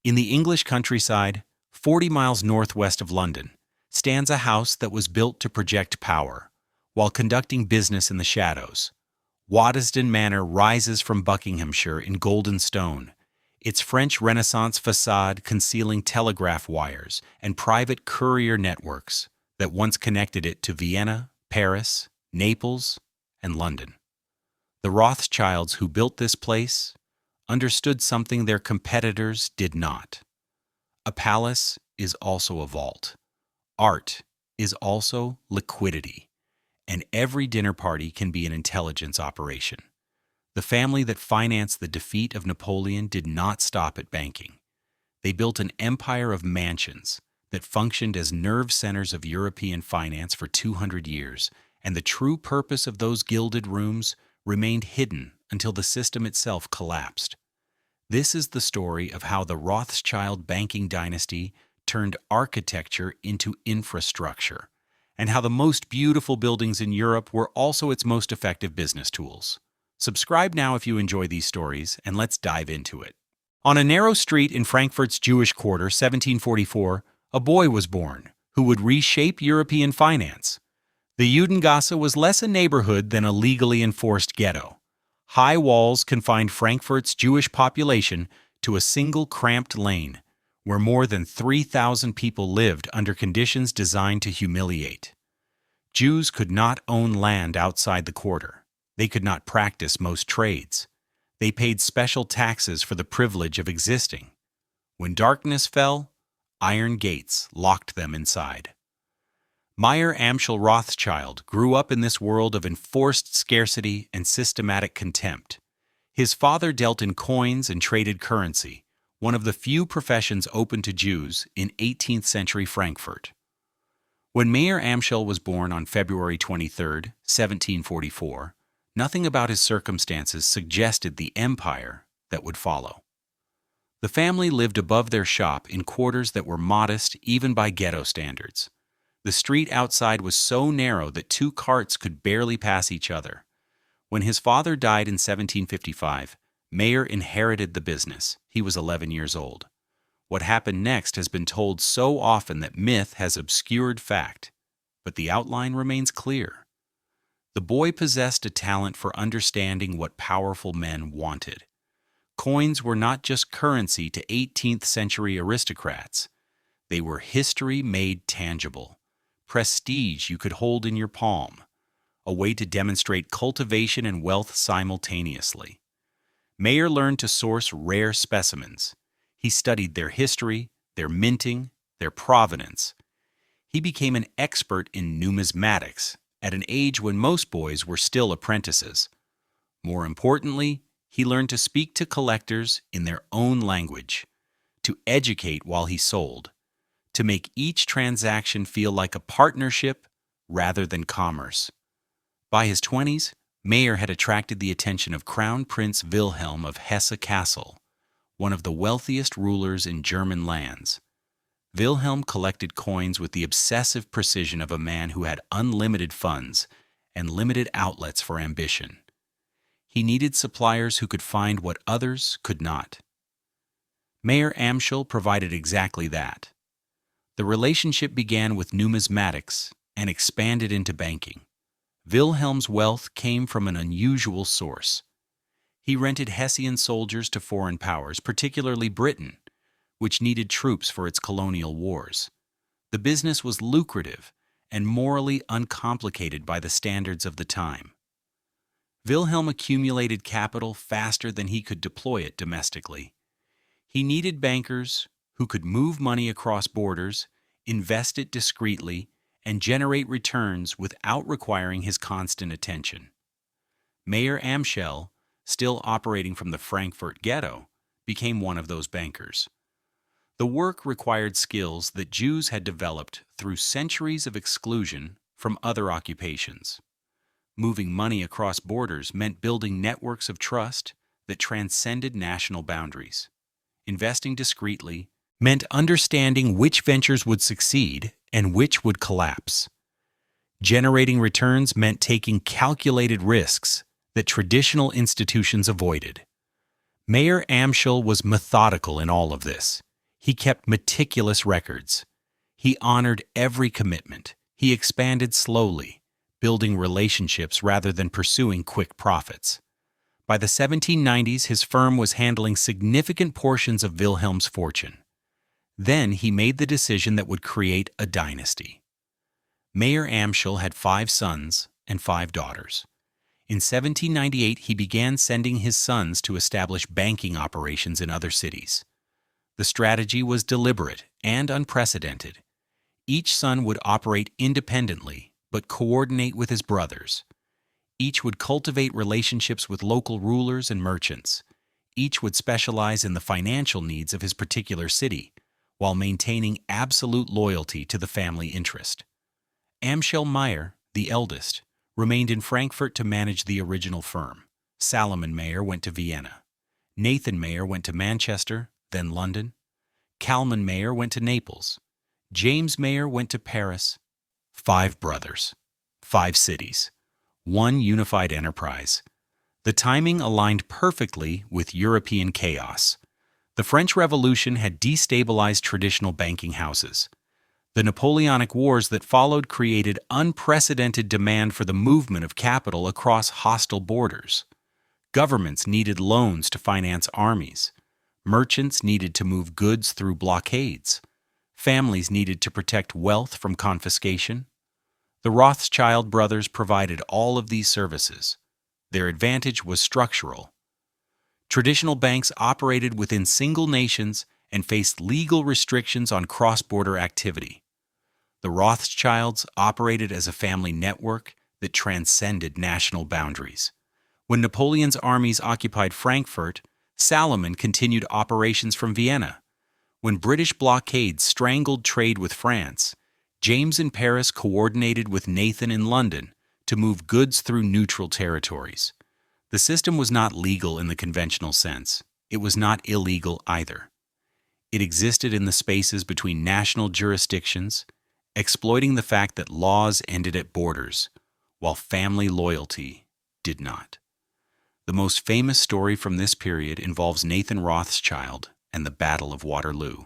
In the English countryside, 40 miles northwest of London, stands a house that was built to project power, while conducting business in the shadows. Waddesdon Manor rises from Buckinghamshire in golden stone, its French Renaissance facade concealing telegraph wires and private courier networks that once connected it to Vienna, Paris, Naples, and London. The Rothschilds who built this place understood something their competitors did not. A palace is also a vault. Art is also liquidity. And every dinner party can be an intelligence operation. The family that financed the defeat of Napoleon did not stop at banking. They built an empire of mansions that functioned as nerve centers of European finance for 200 years, and the true purpose of those gilded rooms remained hidden until the system itself collapsed. This is the story of how the Rothschild banking dynasty turned architecture into infrastructure, and how the most beautiful buildings in Europe were also its most effective business tools. Subscribe now if you enjoy these stories, and let's dive into it. On a narrow street in Frankfurt's Jewish Quarter, 1744, a boy was born who would reshape European finance. The Judengasse was less a neighborhood than a legally enforced ghetto. High walls confined Frankfurt's Jewish population to a single cramped lane, where more than 3,000 people lived under conditions designed to humiliate. Jews could not own land outside the quarter. They could not practice most trades. They paid special taxes for the privilege of existing. When darkness fell, iron gates locked them inside. Meyer Amschel Rothschild grew up in this world of enforced scarcity and systematic contempt. His father dealt in coins and traded currency, one of the few professions open to Jews in 18th century Frankfurt. When Meyer Amschel was born on February 23, 1744, nothing about his circumstances suggested the empire that would follow. The family lived above their shop in quarters that were modest even by ghetto standards. The street outside was so narrow that two carts could barely pass each other. When his father died in 1755, Meyer inherited the business. He was 11 years old. What happened next has been told so often that myth has obscured fact, but the outline remains clear. The boy possessed a talent for understanding what powerful men wanted. Coins were not just currency to 18th century aristocrats. They were history made tangible, prestige you could hold in your palm, a way to demonstrate cultivation and wealth simultaneously. Meyer learned to source rare specimens. He studied their history, their minting, their provenance. He became an expert in numismatics at an age when most boys were still apprentices. More importantly, he learned to speak to collectors in their own language, to educate while he sold, to make each transaction feel like a partnership rather than commerce. By his 20s, Meyer had attracted the attention of Crown Prince Wilhelm of Hesse-Kassel, one of the wealthiest rulers in German lands. Wilhelm collected coins with the obsessive precision of a man who had unlimited funds and limited outlets for ambition. He needed suppliers who could find what others could not. Meyer Amschel provided exactly that. The relationship began with numismatics and expanded into banking. Wilhelm's wealth came from an unusual source. He rented Hessian soldiers to foreign powers, particularly Britain, which needed troops for its colonial wars. The business was lucrative and morally uncomplicated by the standards of the time. Wilhelm accumulated capital faster than he could deploy it domestically. He needed bankers who could move money across borders, invest it discreetly, and generate returns without requiring his constant attention. Meyer Amschel, still operating from the Frankfurt ghetto, became one of those bankers. The work required skills that Jews had developed through centuries of exclusion from other occupations. Moving money across borders meant building networks of trust that transcended national boundaries. Investing discreetly meant understanding which ventures would succeed and which would collapse. Generating returns meant taking calculated risks that traditional institutions avoided. Meyer Amschel was methodical in all of this. He kept meticulous records. He honored every commitment. He expanded slowly, building relationships rather than pursuing quick profits. By the 1790s, his firm was handling significant portions of Wilhelm's fortune. Then he made the decision that would create a dynasty. Mayer Amschel had 5 sons and 5 daughters. In 1798, he began sending his sons to establish banking operations in other cities. The strategy was deliberate and unprecedented. Each son would operate independently, but coordinate with his brothers. Each would cultivate relationships with local rulers and merchants. Each would specialize in the financial needs of his particular city, while maintaining absolute loyalty to the family interest. Amschel Mayer, the eldest, remained in Frankfurt to manage the original firm. Salomon Mayer went to Vienna. Nathan Mayer went to Manchester, then London. Kalman Mayer went to Naples. James Mayer went to Paris. 5 brothers, 5 cities, 1 unified enterprise. The timing aligned perfectly with European chaos. The French Revolution had destabilized traditional banking houses. The Napoleonic Wars that followed created unprecedented demand for the movement of capital across hostile borders. Governments needed loans to finance armies. Merchants needed to move goods through blockades. Families needed to protect wealth from confiscation. The Rothschild brothers provided all of these services. Their advantage was structural. Traditional banks operated within single nations and faced legal restrictions on cross-border activity. The Rothschilds operated as a family network that transcended national boundaries. When Napoleon's armies occupied Frankfurt, Salomon continued operations from Vienna. When British blockades strangled trade with France, James in Paris coordinated with Nathan in London to move goods through neutral territories. The system was not legal in the conventional sense. It was not illegal either. It existed in the spaces between national jurisdictions, exploiting the fact that laws ended at borders, while family loyalty did not. The most famous story from this period involves Nathan Rothschild and the Battle of Waterloo.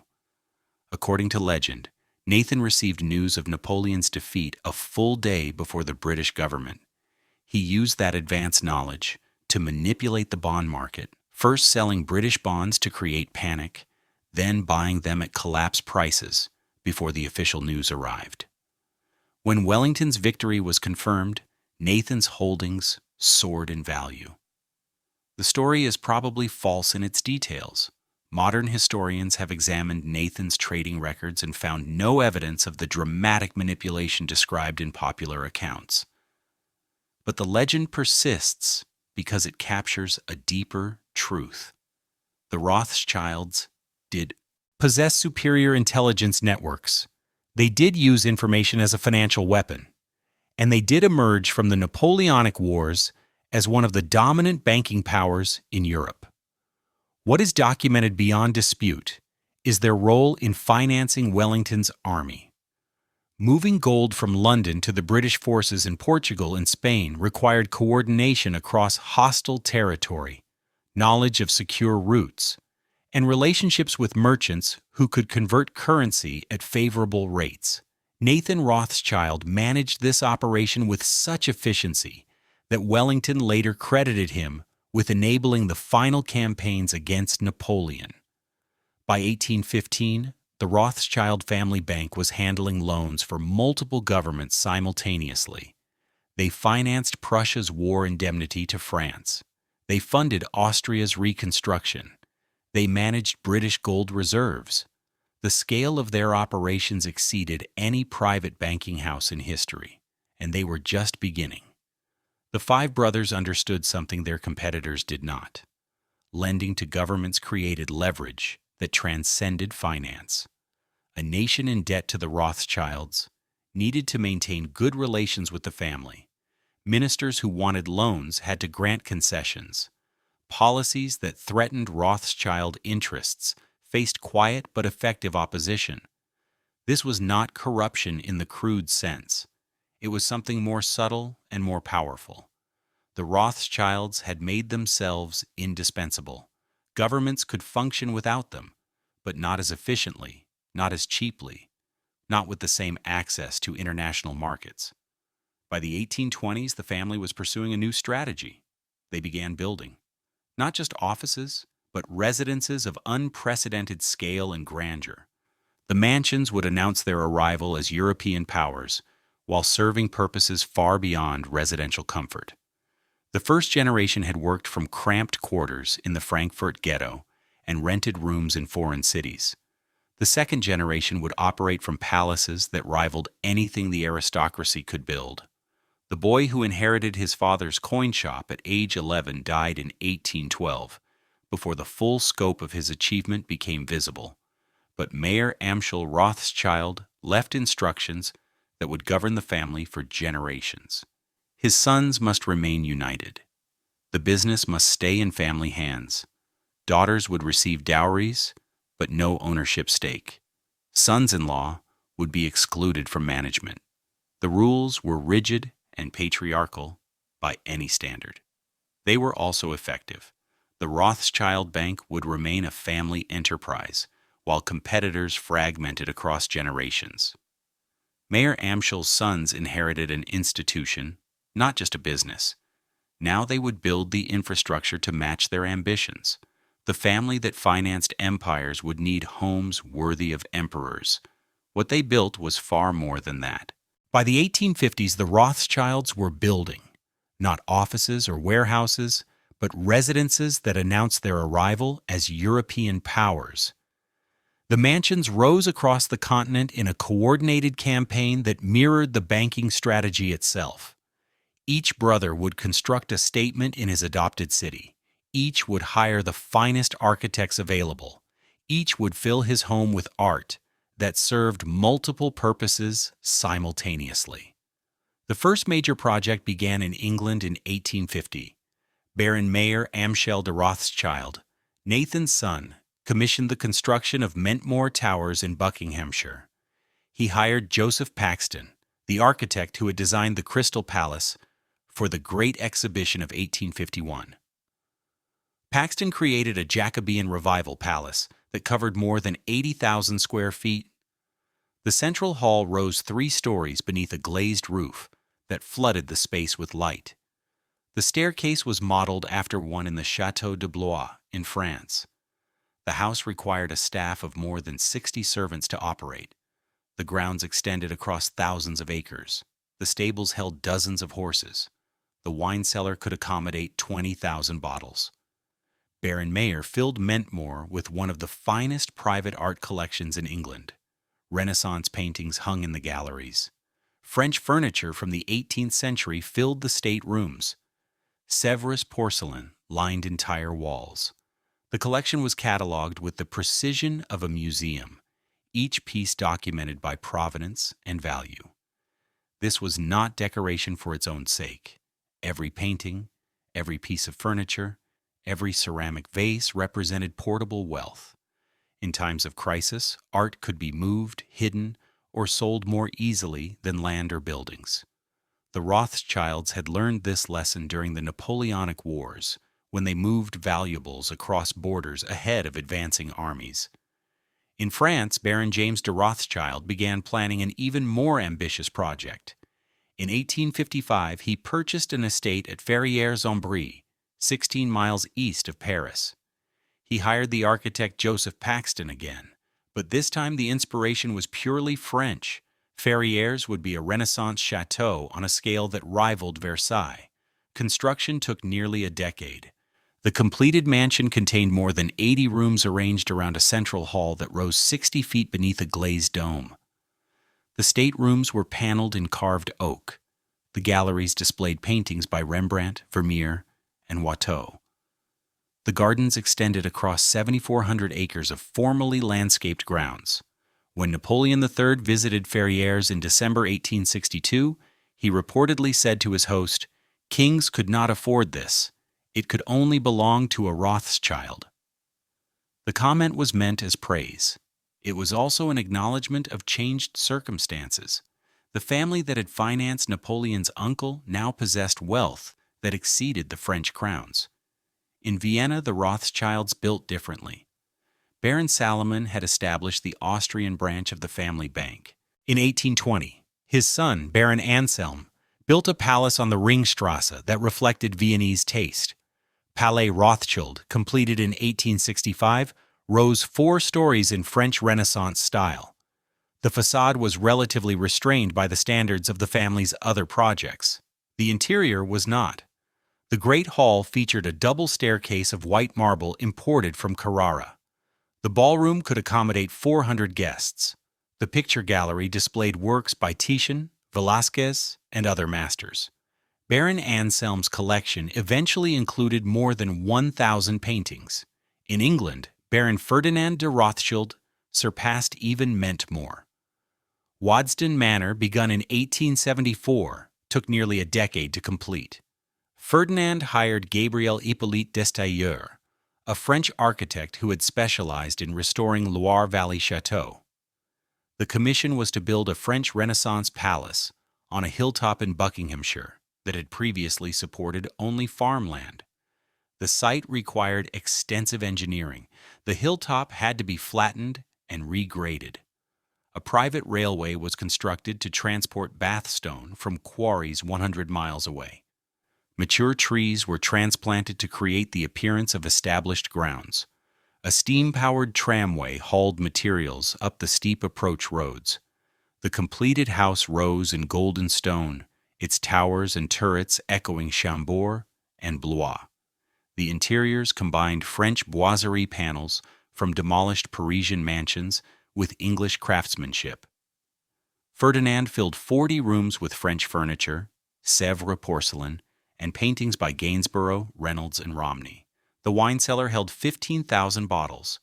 According to legend, Nathan received news of Napoleon's defeat a full day before the British government. He used that advance knowledge to manipulate the bond market, first selling British bonds to create panic, then buying them at collapsed prices before the official news arrived. When Wellington's victory was confirmed, Nathan's holdings soared in value. The story is probably false in its details. Modern historians have examined Nathan's trading records and found no evidence of the dramatic manipulation described in popular accounts. But the legend persists because it captures a deeper truth. The Rothschilds did possess superior intelligence networks. They did use information as a financial weapon, and they did emerge from the Napoleonic Wars as one of the dominant banking powers in Europe. What is documented beyond dispute is their role in financing Wellington's army. Moving gold from London to the British forces in Portugal and Spain required coordination across hostile territory, knowledge of secure routes, and relationships with merchants who could convert currency at favorable rates. Nathan Rothschild managed this operation with such efficiency that Wellington later credited him with enabling the final campaigns against Napoleon. By 1815, the Rothschild family bank was handling loans for multiple governments simultaneously. They financed Prussia's war indemnity to France. They funded Austria's reconstruction. They managed British gold reserves. The scale of their operations exceeded any private banking house in history, and they were just beginning. The 5 brothers understood something their competitors did not. Lending to governments created leverage that transcended finance. A nation in debt to the Rothschilds needed to maintain good relations with the family. Ministers who wanted loans had to grant concessions. Policies that threatened Rothschild interests faced quiet but effective opposition. This was not corruption in the crude sense. It was something more subtle and more powerful. The Rothschilds had made themselves indispensable. Governments could function without them, but not as efficiently, not as cheaply, not with the same access to international markets. By the 1820s, the family was pursuing a new strategy. They began building, not just offices, but residences of unprecedented scale and grandeur. The mansions would announce their arrival as European powers, while serving purposes far beyond residential comfort. The first generation had worked from cramped quarters in the Frankfurt ghetto and rented rooms in foreign cities. The second generation would operate from palaces that rivaled anything the aristocracy could build. The boy who inherited his father's coin shop at age 11 died in 1812, before the full scope of his achievement became visible. But Mayer Amschel Rothschild left instructions that would govern the family for generations. His sons must remain united. The business must stay in family hands. Daughters would receive dowries, but no ownership stake. Sons-in-law would be excluded from management. The rules were rigid and patriarchal by any standard. They were also effective. The Rothschild Bank would remain a family enterprise, while competitors fragmented across generations. Mayer Amschel's sons inherited an institution, not just a business. Now they would build the infrastructure to match their ambitions. The family that financed empires would need homes worthy of emperors. What they built was far more than that. By the 1850s, the Rothschilds were building, not offices or warehouses, but residences that announced their arrival as European powers. The mansions rose across the continent in a coordinated campaign that mirrored the banking strategy itself. Each brother would construct a statement in his adopted city. Each would hire the finest architects available. Each would fill his home with art that served multiple purposes simultaneously. The first major project began in England in 1850. Baron Mayer Amschel de Rothschild, Nathan's son, commissioned the construction of Mentmore Towers in Buckinghamshire. He hired Joseph Paxton, the architect who had designed the Crystal Palace, for the Great Exhibition of 1851. Paxton created a Jacobean Revival palace that covered more than 80,000 square feet. The central hall rose 3 stories beneath a glazed roof that flooded the space with light. The staircase was modeled after one in the Château de Blois in France. The house required a staff of more than 60 servants to operate. The grounds extended across thousands of acres. The stables held dozens of horses. The wine cellar could accommodate 20,000 bottles. Baron Mayer filled Mentmore with one of the finest private art collections in England. Renaissance paintings hung in the galleries. French furniture from the 18th century filled the state rooms. Sèvres porcelain lined entire walls. The collection was catalogued with the precision of a museum, each piece documented by provenance and value. This was not decoration for its own sake. Every painting, every piece of furniture, every ceramic vase represented portable wealth. In times of crisis, art could be moved, hidden, or sold more easily than land or buildings. The Rothschilds had learned this lesson during the Napoleonic Wars, when they moved valuables across borders ahead of advancing armies. In France, Baron James de Rothschild began planning an even more ambitious project. In 1855, he purchased an estate at Ferrières-en-Brie, 16 miles east of Paris. He hired the architect Joseph Paxton again, but this time the inspiration was purely French. Ferrières would be a Renaissance chateau on a scale that rivaled Versailles. Construction took nearly a decade. The completed mansion contained more than 80 rooms arranged around a central hall that rose 60 feet beneath a glazed dome. The staterooms were paneled in carved oak. The galleries displayed paintings by Rembrandt, Vermeer, and Watteau. The gardens extended across 7,400 acres of formally landscaped grounds. When Napoleon III visited Ferrières in December 1862, he reportedly said to his host, "Kings could not afford this. It could only belong to a Rothschild." The comment was meant as praise. It was also an acknowledgement of changed circumstances. The family that had financed Napoleon's uncle now possessed wealth that exceeded the French crown's. In Vienna, the Rothschilds built differently. Baron Salomon had established the Austrian branch of the family bank. In 1820, his son, Baron Anselm, built a palace on the Ringstrasse that reflected Viennese taste. Palais Rothschild, completed in 1865, rose 4 stories in French Renaissance style. The facade was relatively restrained by the standards of the family's other projects. The interior was not. The Great Hall featured a double staircase of white marble imported from Carrara. The ballroom could accommodate 400 guests. The picture gallery displayed works by Titian, Velázquez, and other masters. Baron Anselm's collection eventually included more than 1,000 paintings. In England, Baron Ferdinand de Rothschild surpassed even Mentmore. Waddesdon Manor, begun in 1874, took nearly a decade to complete. Ferdinand hired Gabriel Hippolyte d'Estailleur, a French architect who had specialized in restoring Loire Valley chateaux. The commission was to build a French Renaissance palace on a hilltop in Buckinghamshire that had previously supported only farmland. The site required extensive engineering. The hilltop had to be flattened and regraded. A private railway was constructed to transport bathstone from quarries 100 miles away. Mature trees were transplanted to create the appearance of established grounds. A steam-powered tramway hauled materials up the steep approach roads. The completed house rose in golden stone, its towers and turrets echoing Chambord and Blois. The interiors combined French boiserie panels from demolished Parisian mansions with English craftsmanship. Ferdinand filled 40 rooms with French furniture, Sèvres porcelain, and paintings by Gainsborough, Reynolds, and Romney. The wine cellar held 15,000 bottles.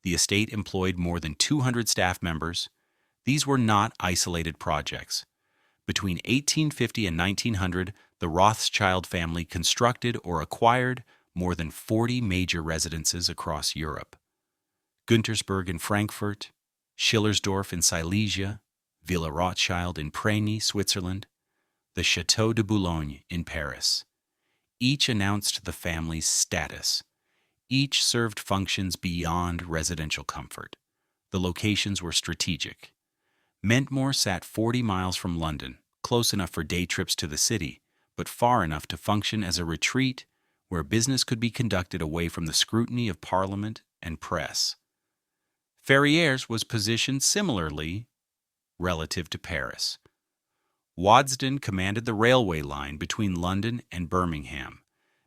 The estate employed more than 200 staff members. These were not isolated projects. Between 1850 and 1900, the Rothschild family constructed or acquired more than 40 major residences across Europe. Güntersburg in Frankfurt, Schillersdorf in Silesia, Villa Rothschild in Preny, Switzerland, the Château de Boulogne in Paris. Each announced the family's status. Each served functions beyond residential comfort. The locations were strategic. Mentmore sat 40 miles from London, close enough for day trips to the city, but far enough to function as a retreat where business could be conducted away from the scrutiny of Parliament and press. Ferrières was positioned similarly relative to Paris. Waddesdon commanded the railway line between London and Birmingham,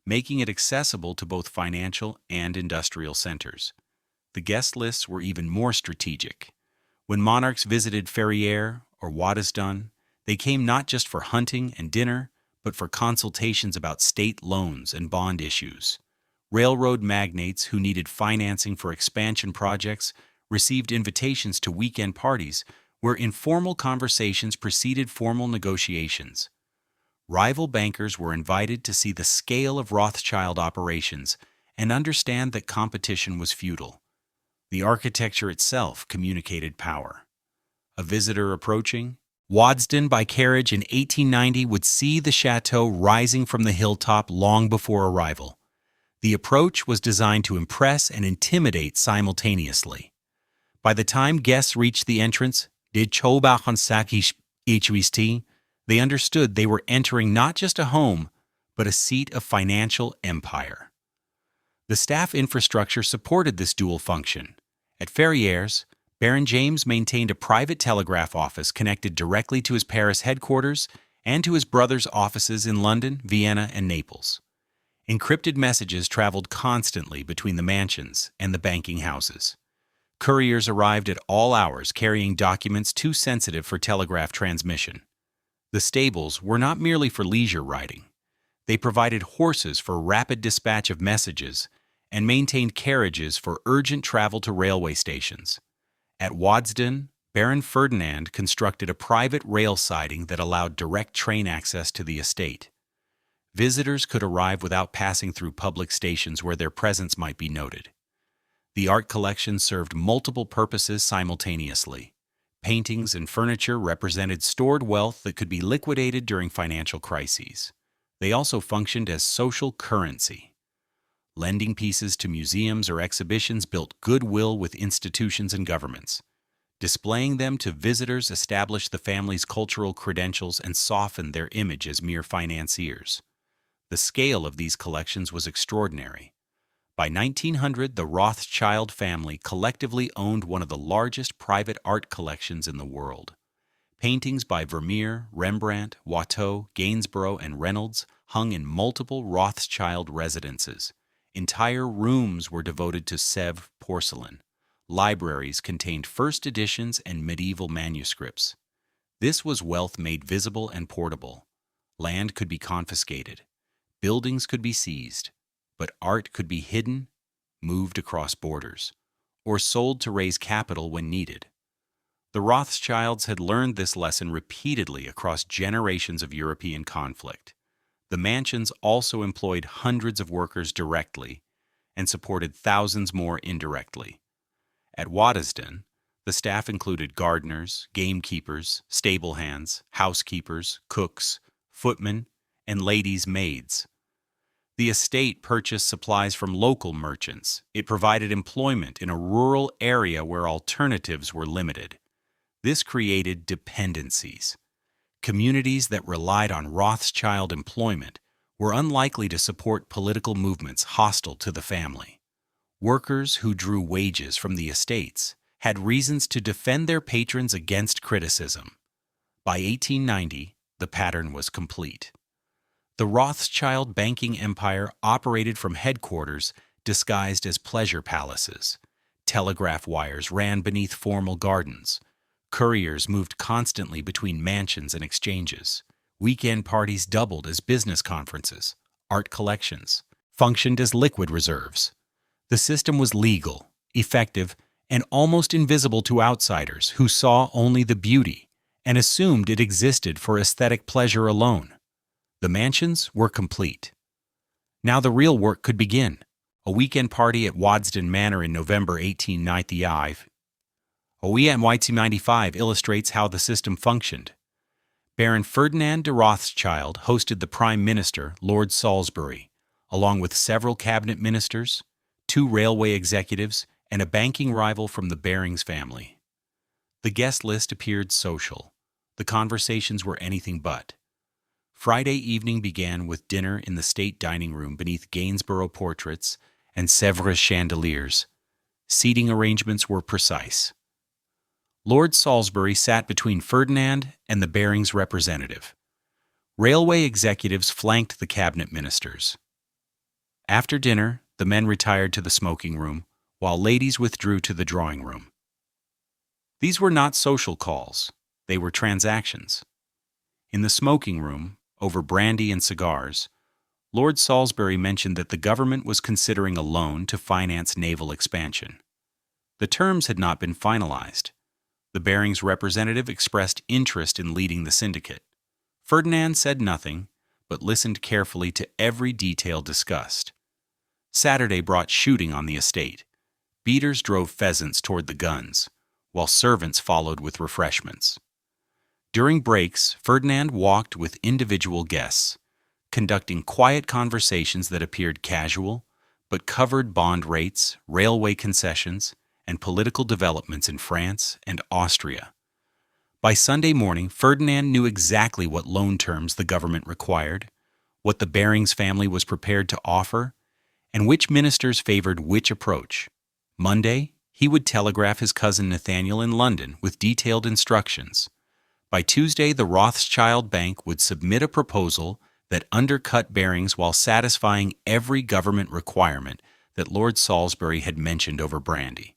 making it accessible to both financial and industrial centers. The guest lists were even more strategic. When monarchs visited Ferrières or Waddesdon, they came not just for hunting and dinner, but for consultations about state loans and bond issues. Railroad magnates who needed financing for expansion projects received invitations to weekend parties where informal conversations preceded formal negotiations. Rival bankers were invited to see the scale of Rothschild operations and understand that competition was futile. The architecture itself communicated power. A visitor approaching, Waddesdon by carriage in 1890 would see the chateau rising from the hilltop long before arrival. The approach was designed to impress and intimidate simultaneously. By the time guests reached the entrance, they understood they were entering not just a home, but a seat of financial empire. The staff infrastructure supported this dual function. At Ferrières, Baron James maintained a private telegraph office connected directly to his Paris headquarters and to his brother's offices in London, Vienna, and Naples. Encrypted messages traveled constantly between the mansions and the banking houses. Couriers arrived at all hours carrying documents too sensitive for telegraph transmission. The stables were not merely for leisure riding. They provided horses for rapid dispatch of messages and maintained carriages for urgent travel to railway stations. At Waddesdon, Baron Ferdinand constructed a private rail siding that allowed direct train access to the estate. Visitors could arrive without passing through public stations where their presence might be noted. The art collection served multiple purposes simultaneously. Paintings and furniture represented stored wealth that could be liquidated during financial crises. They also functioned as social currency. Lending pieces to museums or exhibitions built goodwill with institutions and governments. Displaying them to visitors established the family's cultural credentials and softened their image as mere financiers. The scale of these collections was extraordinary. By 1900, the Rothschild family collectively owned one of the largest private art collections in the world. Paintings by Vermeer, Rembrandt, Watteau, Gainsborough, and Reynolds hung in multiple Rothschild residences. Entire rooms were devoted to Sèvres porcelain. Libraries contained first editions and medieval manuscripts. This was wealth made visible and portable. Land could be confiscated. Buildings could be seized. But art could be hidden, moved across borders, or sold to raise capital when needed. The Rothschilds had learned this lesson repeatedly across generations of European conflict. The mansions also employed hundreds of workers directly and supported thousands more indirectly. At Waddesdon, the staff included gardeners, gamekeepers, stable hands, housekeepers, cooks, footmen, and ladies' maids. The estate purchased supplies from local merchants. It provided employment in a rural area where alternatives were limited. This created dependencies. Communities that relied on Rothschild employment were unlikely to support political movements hostile to the family. Workers who drew wages from the estates had reasons to defend their patrons against criticism. By 1890, the pattern was complete. The Rothschild banking empire operated from headquarters disguised as pleasure palaces. Telegraph wires ran beneath formal gardens. Couriers moved constantly between mansions and exchanges. Weekend parties doubled as business conferences. Art collections functioned as liquid reserves. The system was legal, effective, and almost invisible to outsiders who saw only the beauty and assumed it existed for aesthetic pleasure alone. The mansions were complete. Now the real work could begin. A weekend party at Waddesdon Manor in November 1895. OEM 1895 illustrates how the system functioned. Baron Ferdinand de Rothschild hosted the Prime Minister, Lord Salisbury, along with several cabinet ministers, 2 railway executives, and a banking rival from the Barings family. The guest list appeared social. The conversations were anything but. Friday evening began with dinner in the state dining room beneath Gainsborough portraits and Sèvres chandeliers. Seating arrangements were precise. Lord Salisbury sat between Ferdinand and the Barings representative. Railway executives flanked the cabinet ministers. After dinner, the men retired to the smoking room, while ladies withdrew to the drawing room. These were not social calls. They were transactions. In the smoking room, over brandy and cigars, Lord Salisbury mentioned that the government was considering a loan to finance naval expansion. The terms had not been finalized. The Barings representative expressed interest in leading the syndicate. Ferdinand said nothing, but listened carefully to every detail discussed. Saturday brought shooting on the estate. Beaters drove pheasants toward the guns, while servants followed with refreshments. During breaks, Ferdinand walked with individual guests, conducting quiet conversations that appeared casual, but covered bond rates, railway concessions, and political developments in France and Austria. By Sunday morning, Ferdinand knew exactly what loan terms the government required, what the Barings family was prepared to offer, and which ministers favored which approach. Monday, he would telegraph his cousin Nathaniel in London with detailed instructions. By Tuesday, the Rothschild Bank would submit a proposal that undercut Barings while satisfying every government requirement that Lord Salisbury had mentioned over brandy.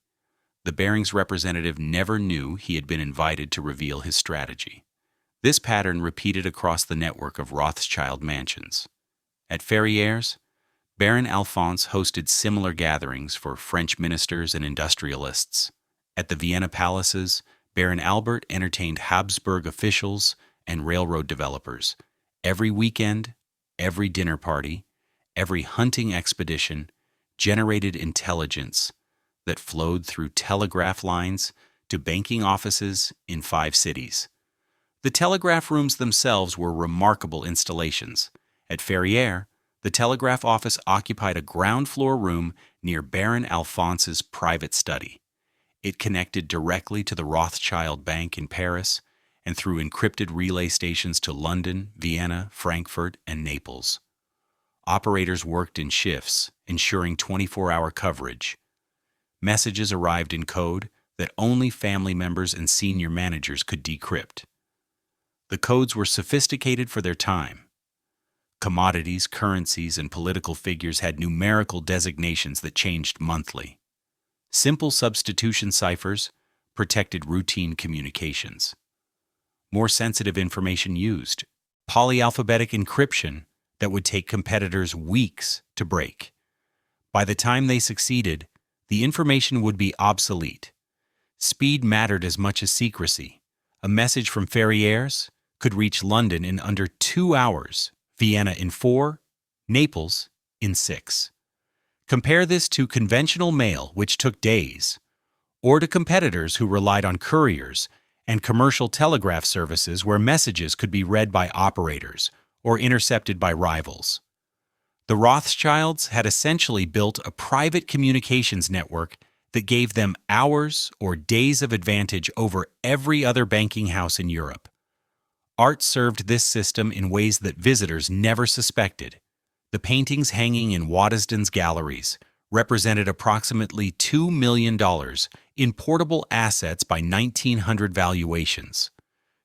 The Barings representative never knew he had been invited to reveal his strategy. This pattern repeated across the network of Rothschild mansions. At Ferrières, Baron Alphonse hosted similar gatherings for French ministers and industrialists. At the Vienna palaces, Baron Albert entertained Habsburg officials and railroad developers. Every weekend, every dinner party, every hunting expedition generated intelligence that flowed through telegraph lines to banking offices in 5 cities. The telegraph rooms themselves were remarkable installations. At Ferrières, The telegraph office occupied a ground-floor room near Baron Alphonse's private study. It connected directly to the Rothschild Bank in Paris and through encrypted relay stations to London, Vienna, Frankfurt, and Naples. Operators worked in shifts, ensuring 24-hour coverage. Messages arrived in code that only family members and senior managers could decrypt. The codes were sophisticated for their time. Commodities, currencies, and political figures had numerical designations that changed monthly. Simple substitution ciphers protected routine communications. More sensitive information used polyalphabetic encryption that would take competitors weeks to break. By the time they succeeded, the information would be obsolete. Speed mattered as much as secrecy. A message from Ferrières could reach London in under 2 hours, Vienna in 4, Naples in 6. Compare this to conventional mail, which took days, or to competitors who relied on couriers and commercial telegraph services where messages could be read by operators or intercepted by rivals. The Rothschilds had essentially built a private communications network that gave them hours or days of advantage over every other banking house in Europe. Art served this system in ways that visitors never suspected. The paintings hanging in Waddesdon's galleries represented approximately $2 million in portable assets by 1900 valuations.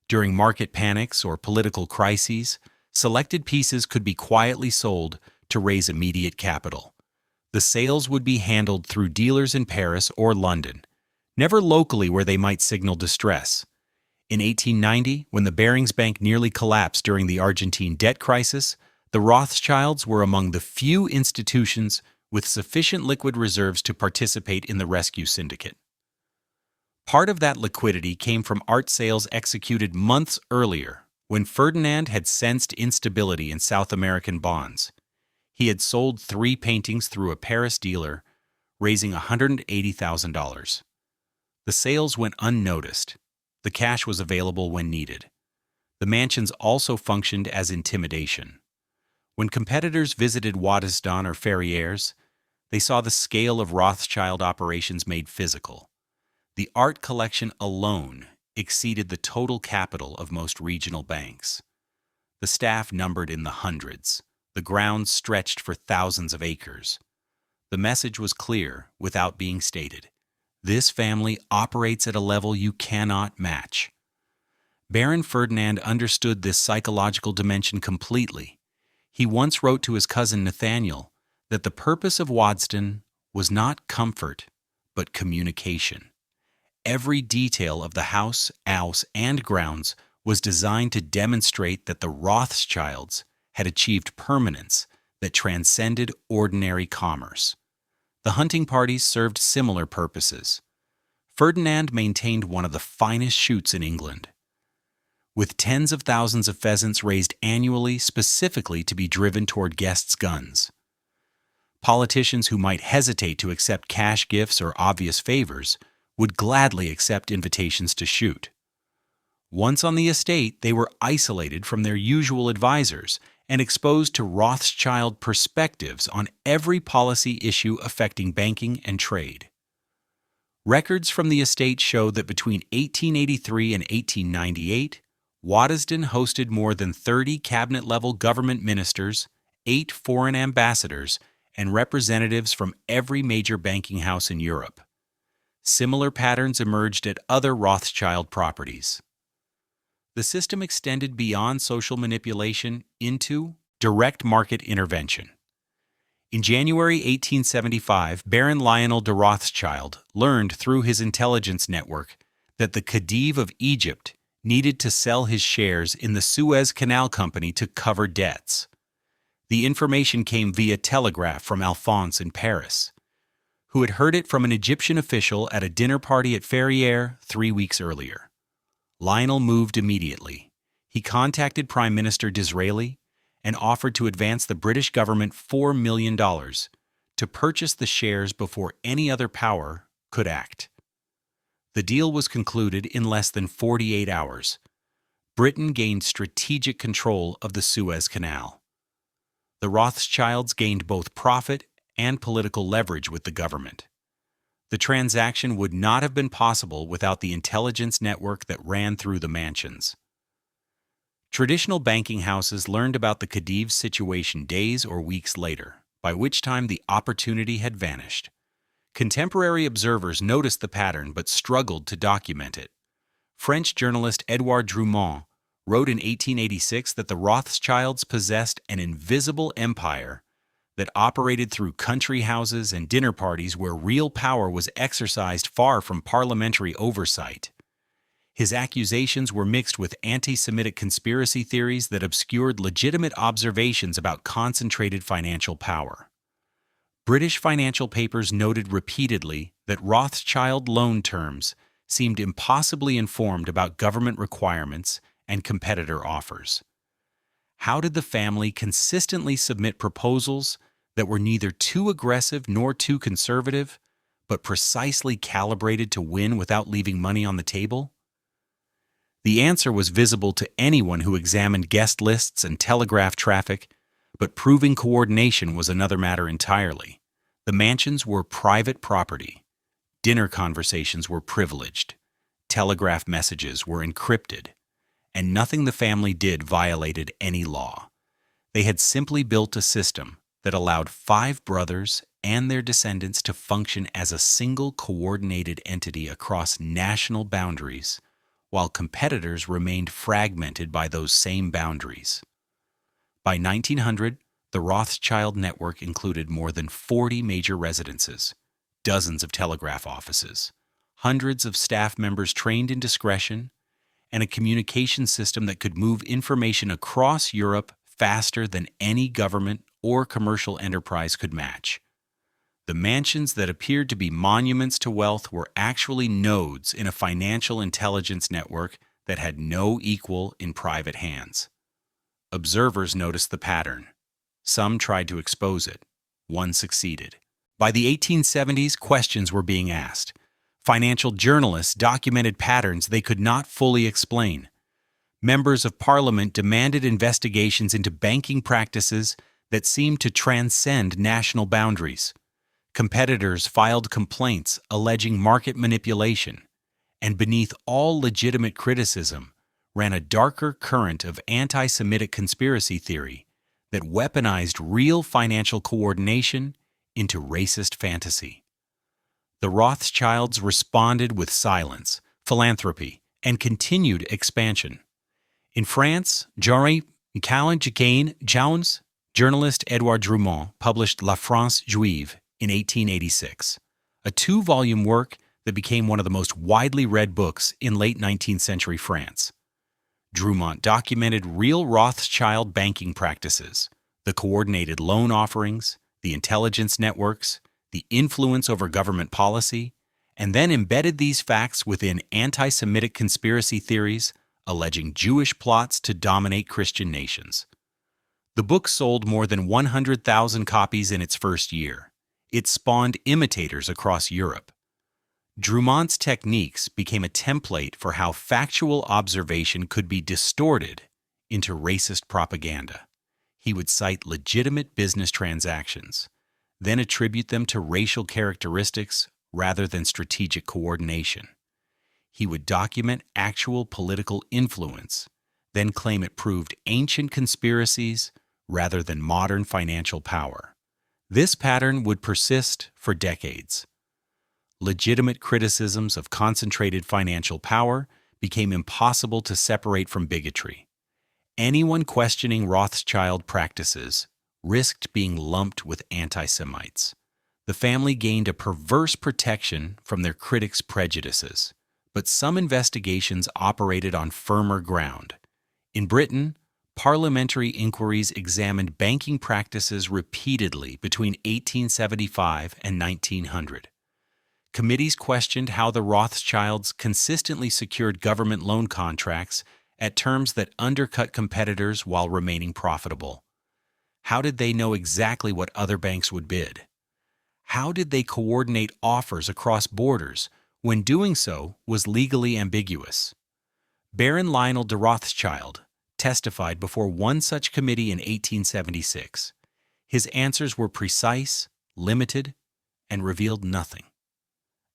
During market panics or political crises, selected pieces could be quietly sold to raise immediate capital. The sales would be handled through dealers in Paris or London, never locally where they might signal distress. In 1890, when the Barings Bank nearly collapsed during the Argentine debt crisis, the Rothschilds were among the few institutions with sufficient liquid reserves to participate in the rescue syndicate. Part of that liquidity came from art sales executed months earlier, when Ferdinand had sensed instability in South American bonds. He had sold 3 paintings through a Paris dealer, raising $180,000. The sales went unnoticed. The cash was available when needed. The mansions also functioned as intimidation. When competitors visited Waddesdon or Ferrières, they saw the scale of Rothschild operations made physical. The art collection alone exceeded the total capital of most regional banks. The staff numbered in the hundreds. The grounds stretched for thousands of acres. The message was clear without being stated. This family operates at a level you cannot match. Baron Ferdinand understood this psychological dimension completely. He once wrote to his cousin Nathaniel that the purpose of Waddesdon was not comfort, but communication. Every detail of the house, and grounds was designed to demonstrate that the Rothschilds had achieved permanence that transcended ordinary commerce. The hunting parties served similar purposes. Ferdinand maintained one of the finest shoots in England, with tens of thousands of pheasants raised annually specifically to be driven toward guests' guns. Politicians who might hesitate to accept cash gifts or obvious favors would gladly accept invitations to shoot. Once on the estate, they were isolated from their usual advisors and exposed to Rothschild perspectives on every policy issue affecting banking and trade. Records from the estate show that between 1883 and 1898, Waddesdon hosted more than 30 cabinet-level government ministers, 8 foreign ambassadors, and representatives from every major banking house in Europe. Similar patterns emerged at other Rothschild properties. The system extended beyond social manipulation into direct market intervention. In January 1875, Baron Lionel de Rothschild learned through his intelligence network that the Khedive of Egypt needed to sell his shares in the Suez Canal Company to cover debts. The information came via telegraph from Alphonse in Paris, who had heard it from an Egyptian official at a dinner party at Ferrières 3 weeks earlier. Lionel moved immediately. He contacted Prime Minister Disraeli and offered to advance the British government $4 million to purchase the shares before any other power could act. The deal was concluded in less than 48 hours. Britain gained strategic control of the Suez Canal. the Rothschilds gained both profit and political leverage with the government. The transaction would not have been possible without the intelligence network that ran through the mansions. Traditional banking houses learned about the Khedive's situation days or weeks later, by which time the opportunity had vanished. Contemporary observers noticed the pattern but struggled to document it. French journalist Edouard Drumont wrote in 1886 that the Rothschilds possessed an invisible empire that operated through country houses and dinner parties where real power was exercised far from parliamentary oversight. His accusations were mixed with anti-Semitic conspiracy theories that obscured legitimate observations about concentrated financial power. British financial papers noted repeatedly that Rothschild loan terms seemed impossibly informed about government requirements and competitor offers. How did the family consistently submit proposals that were neither too aggressive nor too conservative, but precisely calibrated to win without leaving money on the table? The answer was visible to anyone who examined guest lists and telegraph traffic, but proving coordination was another matter entirely. The mansions were private property. Dinner conversations were privileged. Telegraph messages were encrypted. And nothing the family did violated any law. They had simply built a system that allowed 5 brothers and their descendants to function as a single coordinated entity across national boundaries, while competitors remained fragmented by those same boundaries. By 1900, the Rothschild network included more than 40 major residences, dozens of telegraph offices, hundreds of staff members trained in discretion, and a communication system that could move information across Europe faster than any government or commercial enterprise could match. The mansions that appeared to be monuments to wealth were actually nodes in a financial intelligence network that had no equal in private hands. Observers noticed the pattern. Some tried to expose it. One succeeded. By the 1870s, questions were being asked. Financial journalists documented patterns they could not fully explain. Members of Parliament demanded investigations into banking practices that seemed to transcend national boundaries. Competitors filed complaints alleging market manipulation, and beneath all legitimate criticism ran a darker current of anti-Semitic conspiracy theory that weaponized real financial coordination into racist fantasy. The Rothschilds responded with silence, philanthropy, and continued expansion. In France, journalist Edouard Drumont published La France Juive in 1886, a 2-volume work that became one of the most widely read books in late 19th century France. Drumont documented real Rothschild banking practices, the coordinated loan offerings, the intelligence networks, the influence over government policy, and then embedded these facts within anti-Semitic conspiracy theories alleging Jewish plots to dominate Christian nations. The book sold more than 100,000 copies in its first year. It spawned imitators across Europe. Drumont's techniques became a template for how factual observation could be distorted into racist propaganda. He would cite legitimate business transactions, then attribute them to racial characteristics rather than strategic coordination. He would document actual political influence, then claim it proved ancient conspiracies rather than modern financial power. This pattern would persist for decades. Legitimate criticisms of concentrated financial power became impossible to separate from bigotry. Anyone questioning Rothschild practices risked being lumped with anti-Semites. The family gained a perverse protection from their critics' prejudices, but some investigations operated on firmer ground. In Britain, parliamentary inquiries examined banking practices repeatedly between 1875 and 1900. Committees questioned how the Rothschilds consistently secured government loan contracts at terms that undercut competitors while remaining profitable. How did they know exactly what other banks would bid? How did they coordinate offers across borders when doing so was legally ambiguous? Baron Lionel de Rothschild testified before one such committee in 1876. His answers were precise, limited, and revealed nothing.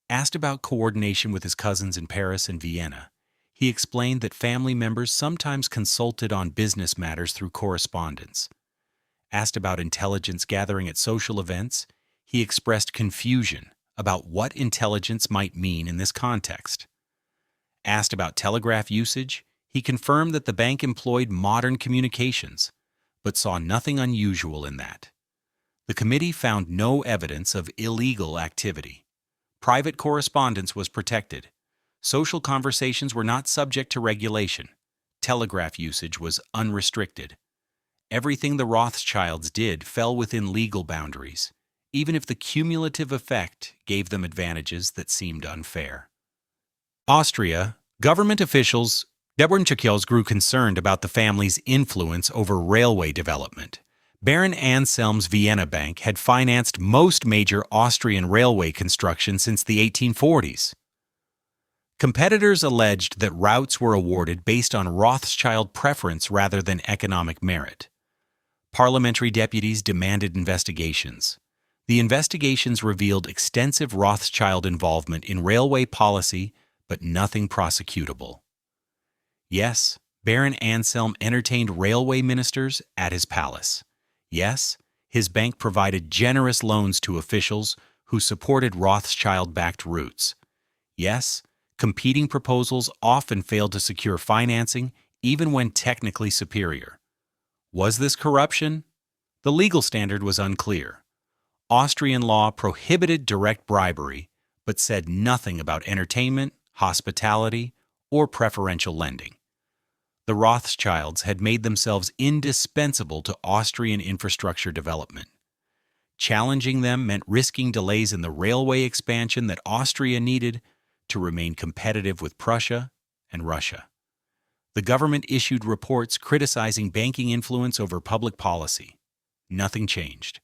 Asked about coordination with his cousins in Paris and Vienna, he explained that family members sometimes consulted on business matters through correspondence. Asked about intelligence gathering at social events, he expressed confusion about what intelligence might mean in this context. Asked about telegraph usage, he confirmed that the bank employed modern communications, but saw nothing unusual in that. The committee found no evidence of illegal activity. Private correspondence was protected. Social conversations were not subject to regulation. Telegraph usage was unrestricted. Everything the Rothschilds did fell within legal boundaries, even if the cumulative effect gave them advantages that seemed unfair. Austria, government officials grew concerned about the family's influence over railway development. Baron Anselm's Vienna Bank had financed most major Austrian railway construction since the 1840s. Competitors alleged that routes were awarded based on Rothschild preference rather than economic merit. Parliamentary deputies demanded investigations. The investigations revealed extensive Rothschild involvement in railway policy, but nothing prosecutable. Yes, Baron Anselm entertained railway ministers at his palace. Yes, his bank provided generous loans to officials who supported Rothschild-backed routes. Yes, competing proposals often failed to secure financing, even when technically superior. Was this corruption? The legal standard was unclear. Austrian law prohibited direct bribery, but said nothing about entertainment, hospitality, or preferential lending. The Rothschilds had made themselves indispensable to Austrian infrastructure development. Challenging them meant risking delays in the railway expansion that Austria needed to remain competitive with Prussia and Russia. The government issued reports criticizing banking influence over public policy. Nothing changed.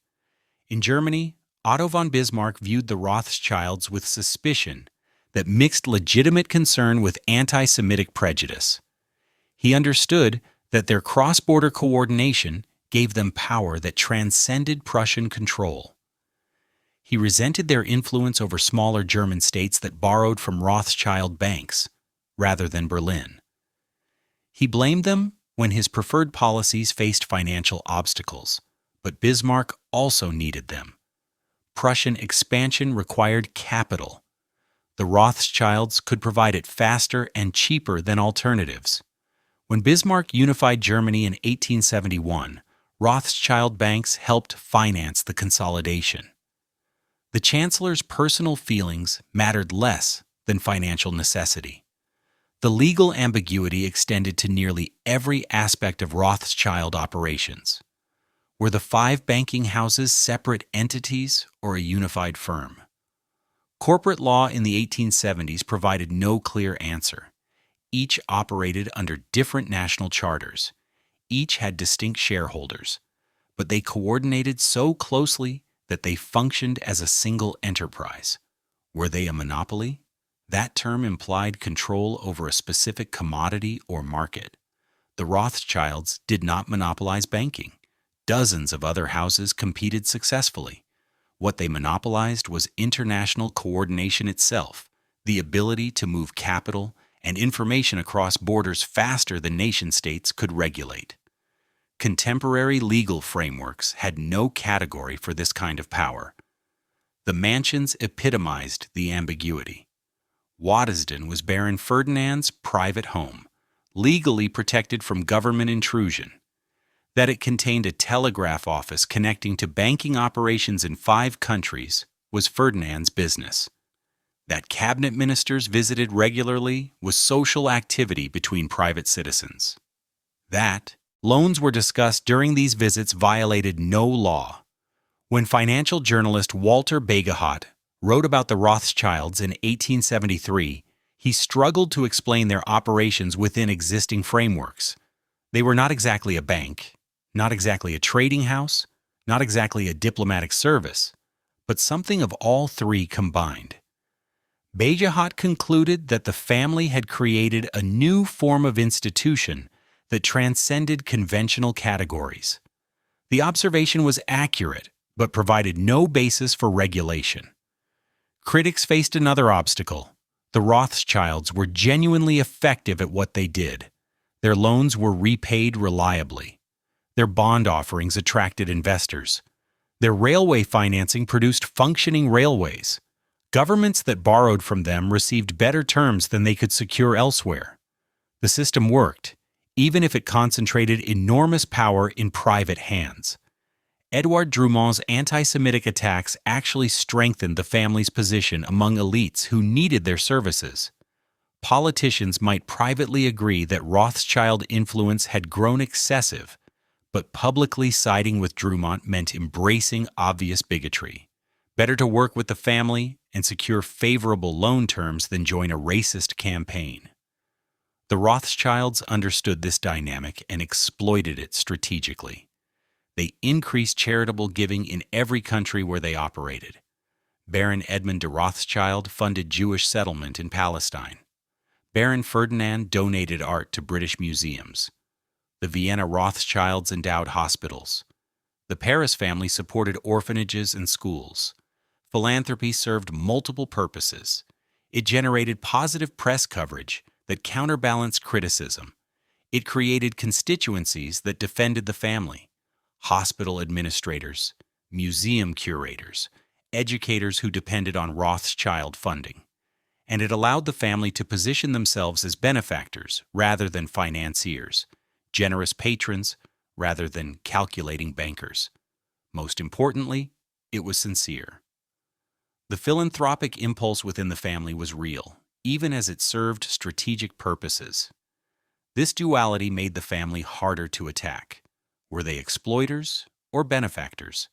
In Germany, Otto von Bismarck viewed the Rothschilds with suspicion that mixed legitimate concern with anti-Semitic prejudice. He understood that their cross-border coordination gave them power that transcended Prussian control. He resented their influence over smaller German states that borrowed from Rothschild banks, rather than Berlin. He blamed them when his preferred policies faced financial obstacles, but Bismarck also needed them. Prussian expansion required capital. The Rothschilds could provide it faster and cheaper than alternatives. When Bismarck unified Germany in 1871, Rothschild banks helped finance the consolidation. The Chancellor's personal feelings mattered less than financial necessity. The legal ambiguity extended to nearly every aspect of Rothschild operations. Were the 5 banking houses separate entities or a unified firm? Corporate law in the 1870s provided no clear answer. Each operated under different national charters. Each had distinct shareholders, but they coordinated so closely that they functioned as a single enterprise. Were they a monopoly? That term implied control over a specific commodity or market. The Rothschilds did not monopolize banking. Dozens of other houses competed successfully. What they monopolized was international coordination itself, the ability to move capital and information across borders faster than nation-states could regulate. Contemporary legal frameworks had no category for this kind of power. The mansions epitomized the ambiguity. Waddesdon was Baron Ferdinand's private home, legally protected from government intrusion. That it contained a telegraph office connecting to banking operations in 5 countries was Ferdinand's business. That cabinet ministers visited regularly was social activity between private citizens. That loans were discussed during these visits violated no law. When financial journalist Walter Begehodt wrote about the Rothschilds in 1873, he struggled to explain their operations within existing frameworks. They were not exactly a bank, not exactly a trading house, not exactly a diplomatic service, but something of all 3 combined. Begehodt concluded that the family had created a new form of institution that transcended conventional categories. The observation was accurate, but provided no basis for regulation. Critics faced another obstacle. The Rothschilds were genuinely effective at what they did. Their loans were repaid reliably. Their bond offerings attracted investors. Their railway financing produced functioning railways. Governments that borrowed from them received better terms than they could secure elsewhere. The system worked, even if it concentrated enormous power in private hands. Edouard Drumon's anti-Semitic attacks actually strengthened the family's position among elites who needed their services. Politicians might privately agree that Rothschild influence had grown excessive, but publicly siding with Drumont meant embracing obvious bigotry. Better to work with the family and secure favorable loan terms than join a racist campaign. The Rothschilds understood this dynamic and exploited it strategically. They increased charitable giving in every country where they operated. Baron Edmund de Rothschild funded Jewish settlement in Palestine. Baron Ferdinand donated art to British museums. The Vienna Rothschilds endowed hospitals. The Paris family supported orphanages and schools. Philanthropy served multiple purposes. It generated positive press coverage that counterbalanced criticism. It created constituencies that defended the family. Hospital administrators, museum curators, educators who depended on Rothschild funding. And it allowed the family to position themselves as benefactors rather than financiers, generous patrons rather than calculating bankers. Most importantly, it was sincere. The philanthropic impulse within the family was real, even as it served strategic purposes. This duality made the family harder to attack. Were they exploiters or benefactors?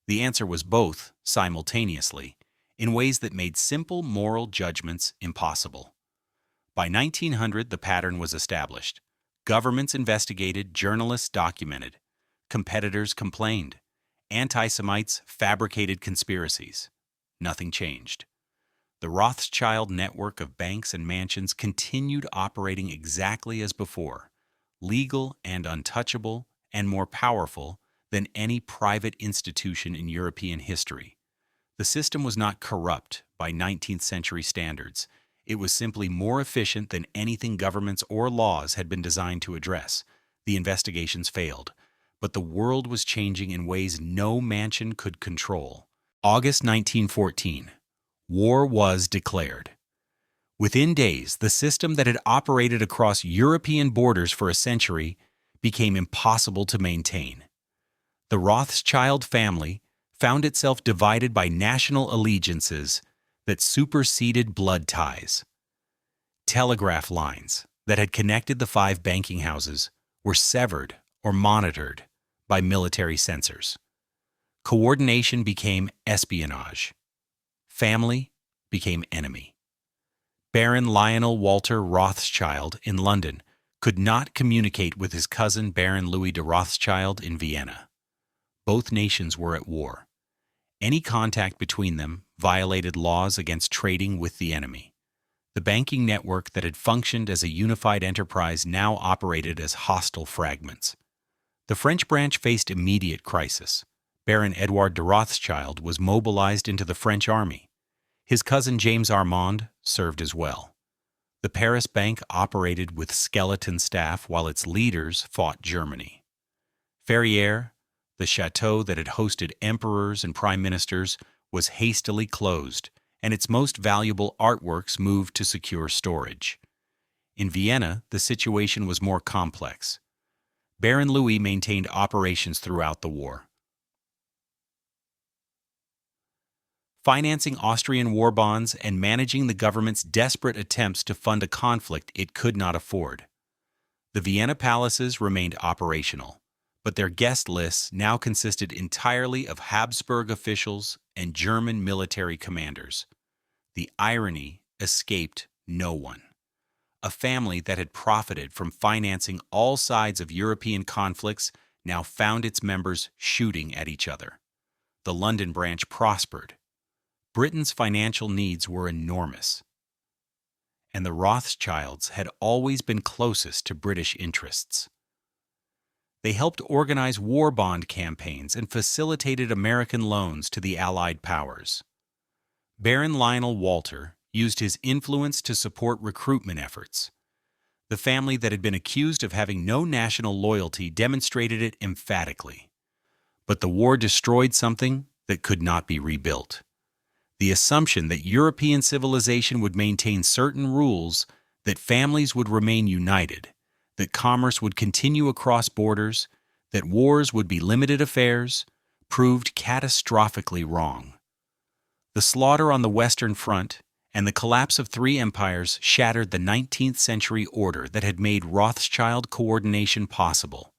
The answer was both, simultaneously, in ways that made simple moral judgments impossible. By 1900, the pattern was established. Governments investigated, journalists documented, competitors complained, anti-Semites fabricated conspiracies. Nothing changed. The Rothschild network of banks and mansions continued operating exactly as before, legal and untouchable, and more powerful than any private institution in European history. The system was not corrupt by 19th century standards. It was simply more efficient than anything governments or laws had been designed to address. The investigations failed, but the world was changing in ways no mansion could control. August 1914. War was declared. Within days, the system that had operated across European borders for a century became impossible to maintain. The Rothschild family found itself divided by national allegiances that superseded blood ties. Telegraph lines that had connected the 5 banking houses were severed or monitored by military censors. Coordination became espionage. Family became enemy. Baron Lionel Walter Rothschild in London could not communicate with his cousin Baron Louis de Rothschild in Vienna. Both nations were at war. Any contact between them violated laws against trading with the enemy. The banking network that had functioned as a unified enterprise now operated as hostile fragments. The French branch faced immediate crisis. Baron Edouard de Rothschild was mobilized into the French army. His cousin James Armand served as well. The Paris Bank operated with skeleton staff while its leaders fought Germany. Ferrières, the chateau that had hosted emperors and prime ministers, was hastily closed, and its most valuable artworks moved to secure storage. In Vienna, the situation was more complex. Baron Louis maintained operations throughout the war. Financing Austrian war bonds and managing the government's desperate attempts to fund a conflict it could not afford. The Vienna palaces remained operational, but their guest lists now consisted entirely of Habsburg officials and German military commanders. The irony escaped no one. A family that had profited from financing all sides of European conflicts now found its members shooting at each other. The London branch prospered. Britain's financial needs were enormous, and the Rothschilds had always been closest to British interests. They helped organize war bond campaigns and facilitated American loans to the Allied powers. Baron Lionel Walter used his influence to support recruitment efforts. The family that had been accused of having no national loyalty demonstrated it emphatically. But the war destroyed something that could not be rebuilt. The assumption that European civilization would maintain certain rules, that families would remain united, that commerce would continue across borders, that wars would be limited affairs, proved catastrophically wrong. The slaughter on the Western Front and the collapse of three empires shattered the 19th century order that had made Rothschild coordination possible.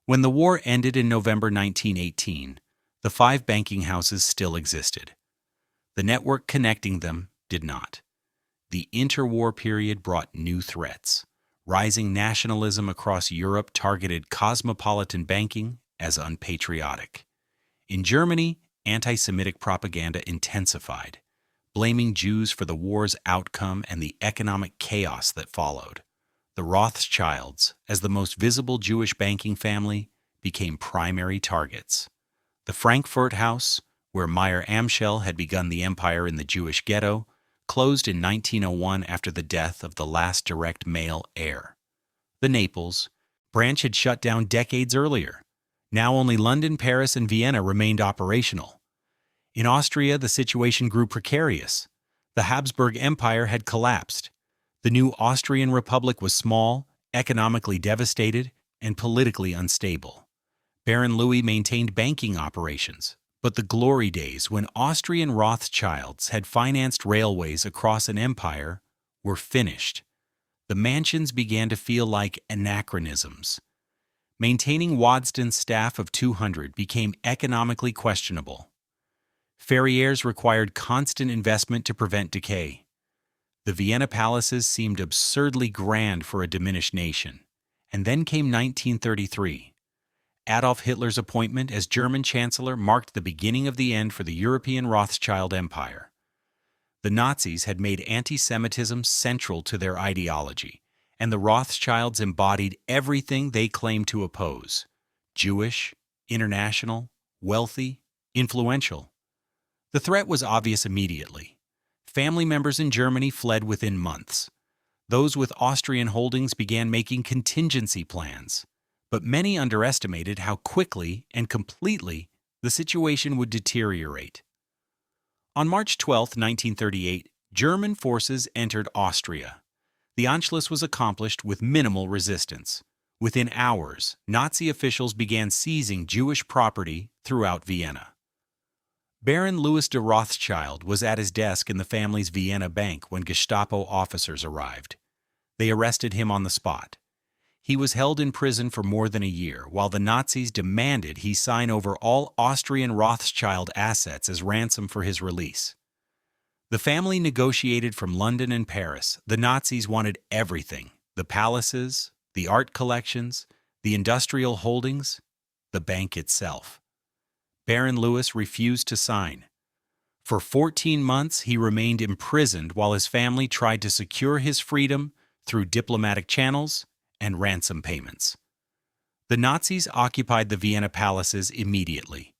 When the war ended in November 1918, the five banking houses still existed. The network connecting them did not. The interwar period brought new threats. Rising nationalism across Europe targeted cosmopolitan banking as unpatriotic. In Germany, anti-Semitic propaganda intensified, blaming Jews for the war's outcome and the economic chaos that followed. The Rothschilds, as the most visible Jewish banking family, became primary targets. The Frankfurt House, where Meyer Amschel had begun the empire in the Jewish ghetto, closed in 1901 after the death of the last direct male heir. The Naples branch had shut down decades earlier. Now only London, Paris, and Vienna remained operational. In Austria, the situation grew precarious. The Habsburg Empire had collapsed. The new Austrian Republic was small, economically devastated, and politically unstable. Baron Louis maintained banking operations, but the glory days when Austrian Rothschilds had financed railways across an empire were finished. The mansions began to feel like anachronisms. Maintaining Waddesdon's staff of 200 became economically questionable. Ferrières required constant investment to prevent decay. The Vienna palaces seemed absurdly grand for a diminished nation. And then came 1933. Adolf Hitler's appointment as German Chancellor marked the beginning of the end for the European Rothschild Empire. The Nazis had made anti-Semitism central to their ideology, and the Rothschilds embodied everything they claimed to oppose: Jewish, international, wealthy, influential. The threat was obvious immediately. Family members in Germany fled within months. Those with Austrian holdings began making contingency plans, but many underestimated how quickly and completely the situation would deteriorate. On March 12, 1938, German forces entered Austria. The Anschluss was accomplished with minimal resistance. Within hours, Nazi officials began seizing Jewish property throughout Vienna. Baron Louis de Rothschild was at his desk in the family's Vienna bank when Gestapo officers arrived. They arrested him on the spot. He was held in prison for more than a year, while the Nazis demanded he sign over all Austrian Rothschild assets as ransom for his release. The family negotiated from London and Paris. The Nazis wanted everything: the palaces, the art collections, the industrial holdings, the bank itself. Baron Louis refused to sign. For 14 months, he remained imprisoned while his family tried to secure his freedom through diplomatic channels and ransom payments. The Nazis occupied the Vienna palaces immediately.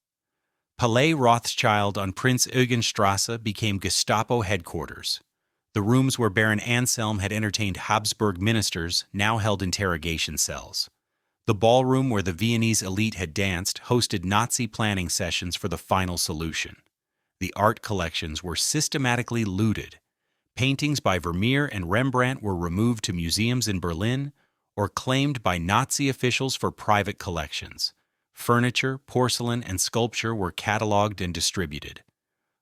Palais Rothschild on Prinz Eugenstrasse became Gestapo headquarters. The rooms where Baron Anselm had entertained Habsburg ministers now held interrogation cells. The ballroom where the Viennese elite had danced hosted Nazi planning sessions for the final solution. The art collections were systematically looted. Paintings by Vermeer and Rembrandt were removed to museums in Berlin or claimed by Nazi officials for private collections. Furniture, porcelain, and sculpture were catalogued and distributed.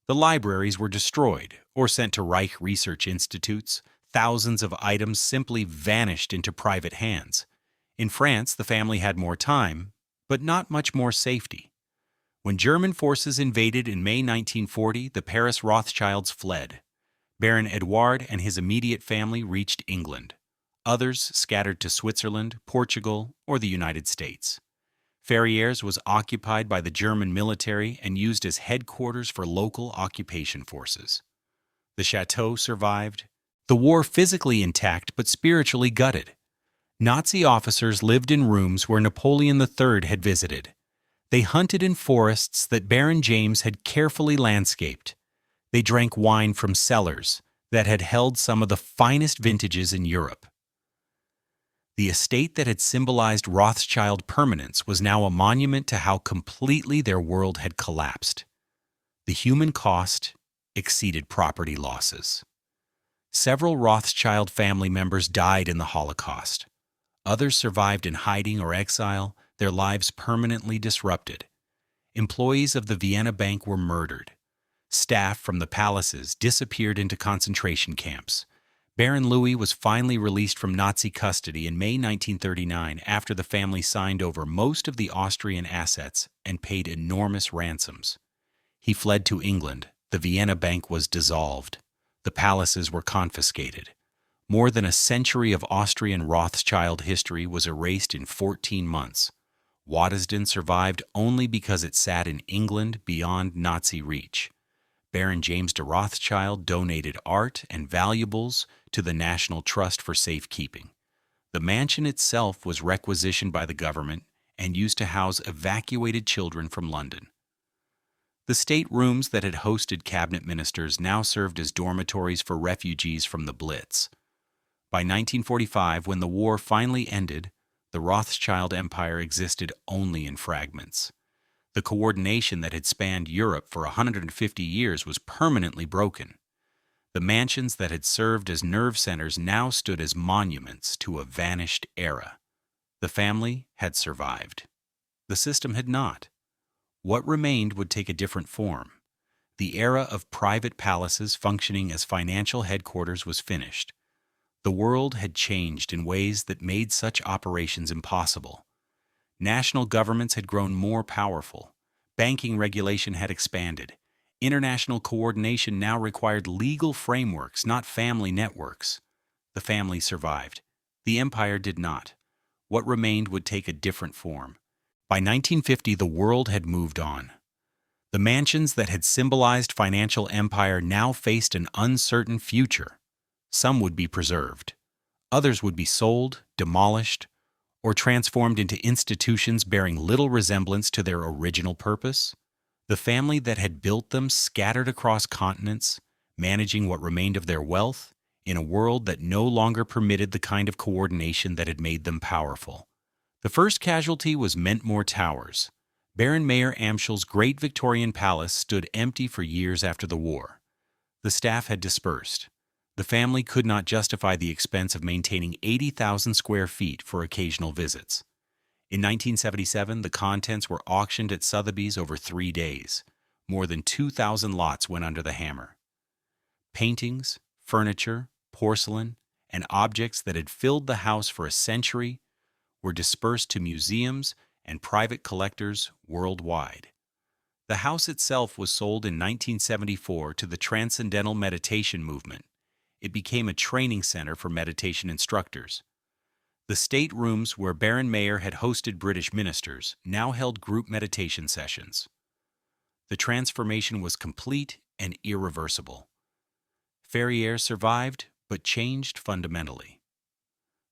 The libraries were destroyed or sent to Reich research institutes. Thousands of items simply vanished into private hands. In France, the family had more time, but not much more safety. When German forces invaded in May 1940, the Paris Rothschilds fled. Baron Edouard and his immediate family reached England. Others scattered to Switzerland, Portugal, or the United States. Ferrières was occupied by the German military and used as headquarters for local occupation forces. The chateau survived, the war physically intact but spiritually gutted. Nazi officers lived in rooms where Napoleon III had visited. They hunted in forests that Baron James had carefully landscaped. They drank wine from cellars that had held some of the finest vintages in Europe. The estate that had symbolized Rothschild permanence was now a monument to how completely their world had collapsed. The human cost exceeded property losses. Several Rothschild family members died in the Holocaust. Others survived in hiding or exile, their lives permanently disrupted. Employees of the Vienna Bank were murdered. Staff from the palaces disappeared into concentration camps. Baron Louis was finally released from Nazi custody in May 1939 after the family signed over most of the Austrian assets and paid enormous ransoms. He fled to England. The Vienna Bank was dissolved. The palaces were confiscated. More than a century of Austrian Rothschild history was erased in 14 months. Waddesdon survived only because it sat in England beyond Nazi reach. Baron James de Rothschild donated art and valuables to the National Trust for safekeeping. The mansion itself was requisitioned by the government and used to house evacuated children from London. The state rooms that had hosted cabinet ministers now served as dormitories for refugees from the Blitz. By 1945, when the war finally ended, the Rothschild Empire existed only in fragments. The coordination that had spanned Europe for 150 years was permanently broken. The mansions that had served as nerve centers now stood as monuments to a vanished era. The family had survived. The system had not. What remained would take a different form. The era of private palaces functioning as financial headquarters was finished. The world had changed in ways that made such operations impossible. National governments had grown more powerful. Banking regulation had expanded. International coordination now required legal frameworks, not family networks. The family survived. The empire did not. What remained would take a different form. By 1950, the world had moved on. The mansions that had symbolized financial empire now faced an uncertain future. Some would be preserved. Others would be sold, demolished, or transformed into institutions bearing little resemblance to their original purpose. The family that had built them scattered across continents, managing what remained of their wealth in a world that no longer permitted the kind of coordination that had made them powerful. The first casualty was Mentmore Towers. Baron Mayer Amschel's great Victorian palace stood empty for years after the war. The staff had dispersed. The family could not justify the expense of maintaining 80,000 square feet for occasional visits. In 1977, the contents were auctioned at Sotheby's over 3 days. More than 2,000 lots went under the hammer. Paintings, furniture, porcelain, and objects that had filled the house for a century were dispersed to museums and private collectors worldwide. The house itself was sold in 1974 to the Transcendental Meditation movement. It became a training center for meditation instructors. The state rooms where Baron Mayer had hosted British ministers now held group meditation sessions. The transformation was complete and irreversible. Ferrières survived, but changed fundamentally.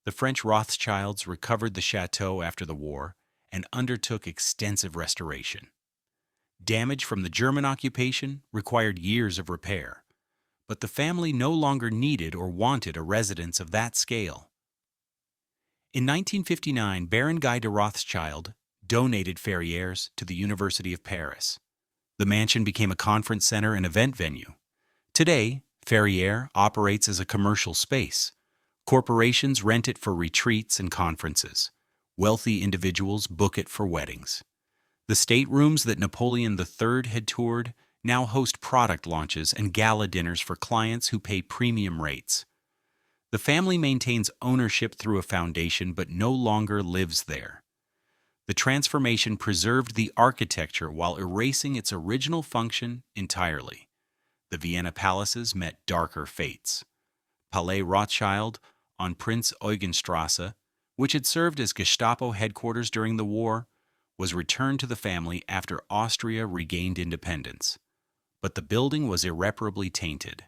The French Rothschilds recovered the chateau after the war and undertook extensive restoration. Damage from the German occupation required years of repair, but the family no longer needed or wanted a residence of that scale. In 1959, Baron Guy de Rothschild donated Ferrières to the University of Paris. The mansion became a conference center and event venue. Today, Ferrières operates as a commercial space. Corporations rent it for retreats and conferences. Wealthy individuals book it for weddings. The staterooms that Napoleon III had toured now host product launches and gala dinners for clients who pay premium rates. The family maintains ownership through a foundation but no longer lives there. The transformation preserved the architecture while erasing its original function entirely. The Vienna palaces met darker fates. Palais Rothschild on Prince Eugenstrasse, which had served as Gestapo headquarters during the war, was returned to the family after Austria regained independence. But the building was irreparably tainted.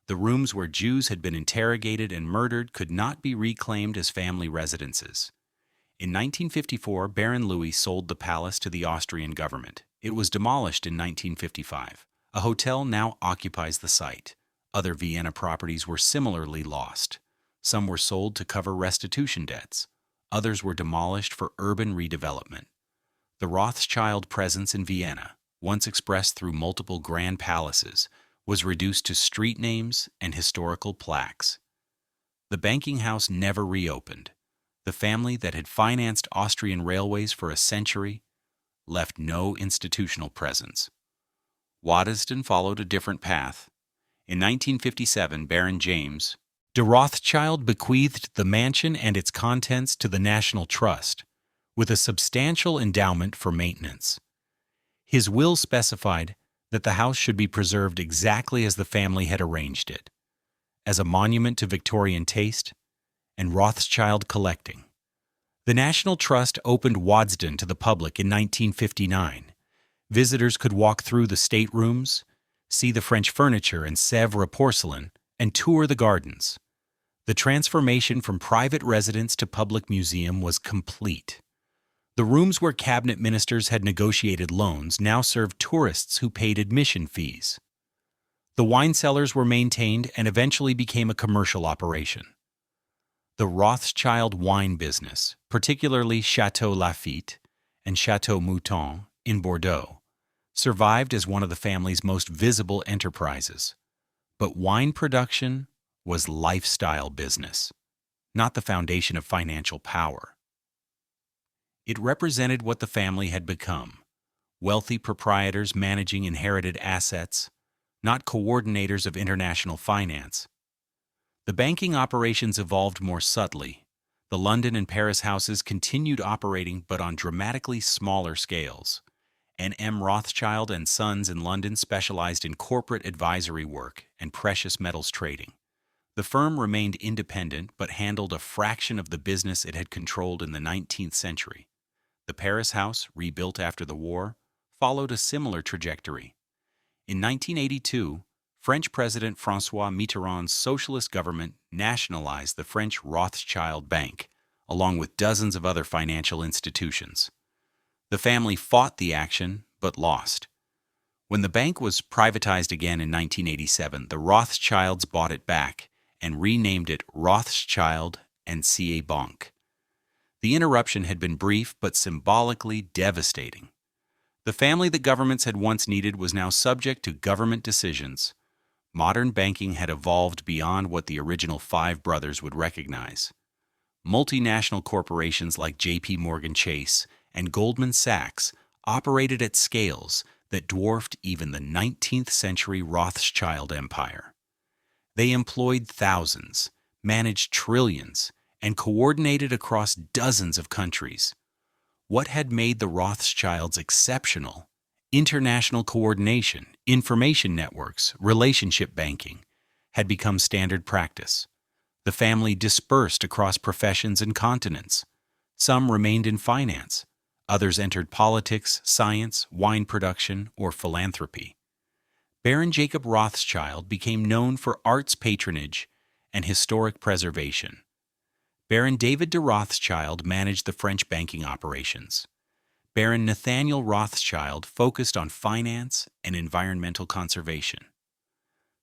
The rooms where Jews had been interrogated and murdered could not be reclaimed as family residences. In 1954, Baron Louis sold the palace to the Austrian government. It was demolished in 1955. A hotel now occupies the site. Other Vienna properties were similarly lost. Some were sold to cover restitution debts. Others were demolished for urban redevelopment. The Rothschild presence in Vienna, once expressed through multiple grand palaces, was reduced to street names and historical plaques. The banking house never reopened. The family that had financed Austrian railways for a century left no institutional presence. Waddesdon followed a different path. In 1957, Baron James de Rothschild bequeathed the mansion and its contents to the National Trust, with a substantial endowment for maintenance. His will specified that the house should be preserved exactly as the family had arranged it, as a monument to Victorian taste and Rothschild collecting. The National Trust opened Waddesdon to the public in 1959. Visitors could walk through the staterooms, see the French furniture and Sèvres porcelain, and tour the gardens. The transformation from private residence to public museum was complete. The rooms where cabinet ministers had negotiated loans now served tourists who paid admission fees. The wine cellars were maintained and eventually became a commercial operation. The Rothschild wine business, particularly Château Lafite and Château Mouton in Bordeaux, survived as one of the family's most visible enterprises. But wine production was lifestyle business, not the foundation of financial power. It represented what the family had become: wealthy proprietors managing inherited assets, not coordinators of international finance. The banking operations evolved more subtly. The London and Paris houses continued operating but on dramatically smaller scales. N.M. Rothschild and Sons in London specialized in corporate advisory work and precious metals trading. The firm remained independent but handled a fraction of the business it had controlled in the 19th century. The Paris house, rebuilt after the war, followed a similar trajectory. In 1982, French President François Mitterrand's socialist government nationalized the French Rothschild Bank, along with dozens of other financial institutions. The family fought the action, but lost. When the bank was privatized again in 1987, the Rothschilds bought it back and renamed it Rothschild and C.A. Bank. The interruption had been brief but symbolically devastating. The family that governments had once needed was now subject to government decisions. Modern banking had evolved beyond what the original five brothers would recognize. Multinational corporations like J.P. Morgan Chase and Goldman Sachs operated at scales that dwarfed even the 19th century Rothschild empire. They employed thousands, managed trillions, and coordinated across dozens of countries. What had made the Rothschilds exceptional? International coordination, information networks, relationship banking had become standard practice. The family dispersed across professions and continents. Some remained in finance. Others entered politics, science, wine production, or philanthropy. Baron Jacob Rothschild became known for arts patronage and historic preservation. Baron David de Rothschild managed the French banking operations. Baron Nathaniel Rothschild focused on finance and environmental conservation.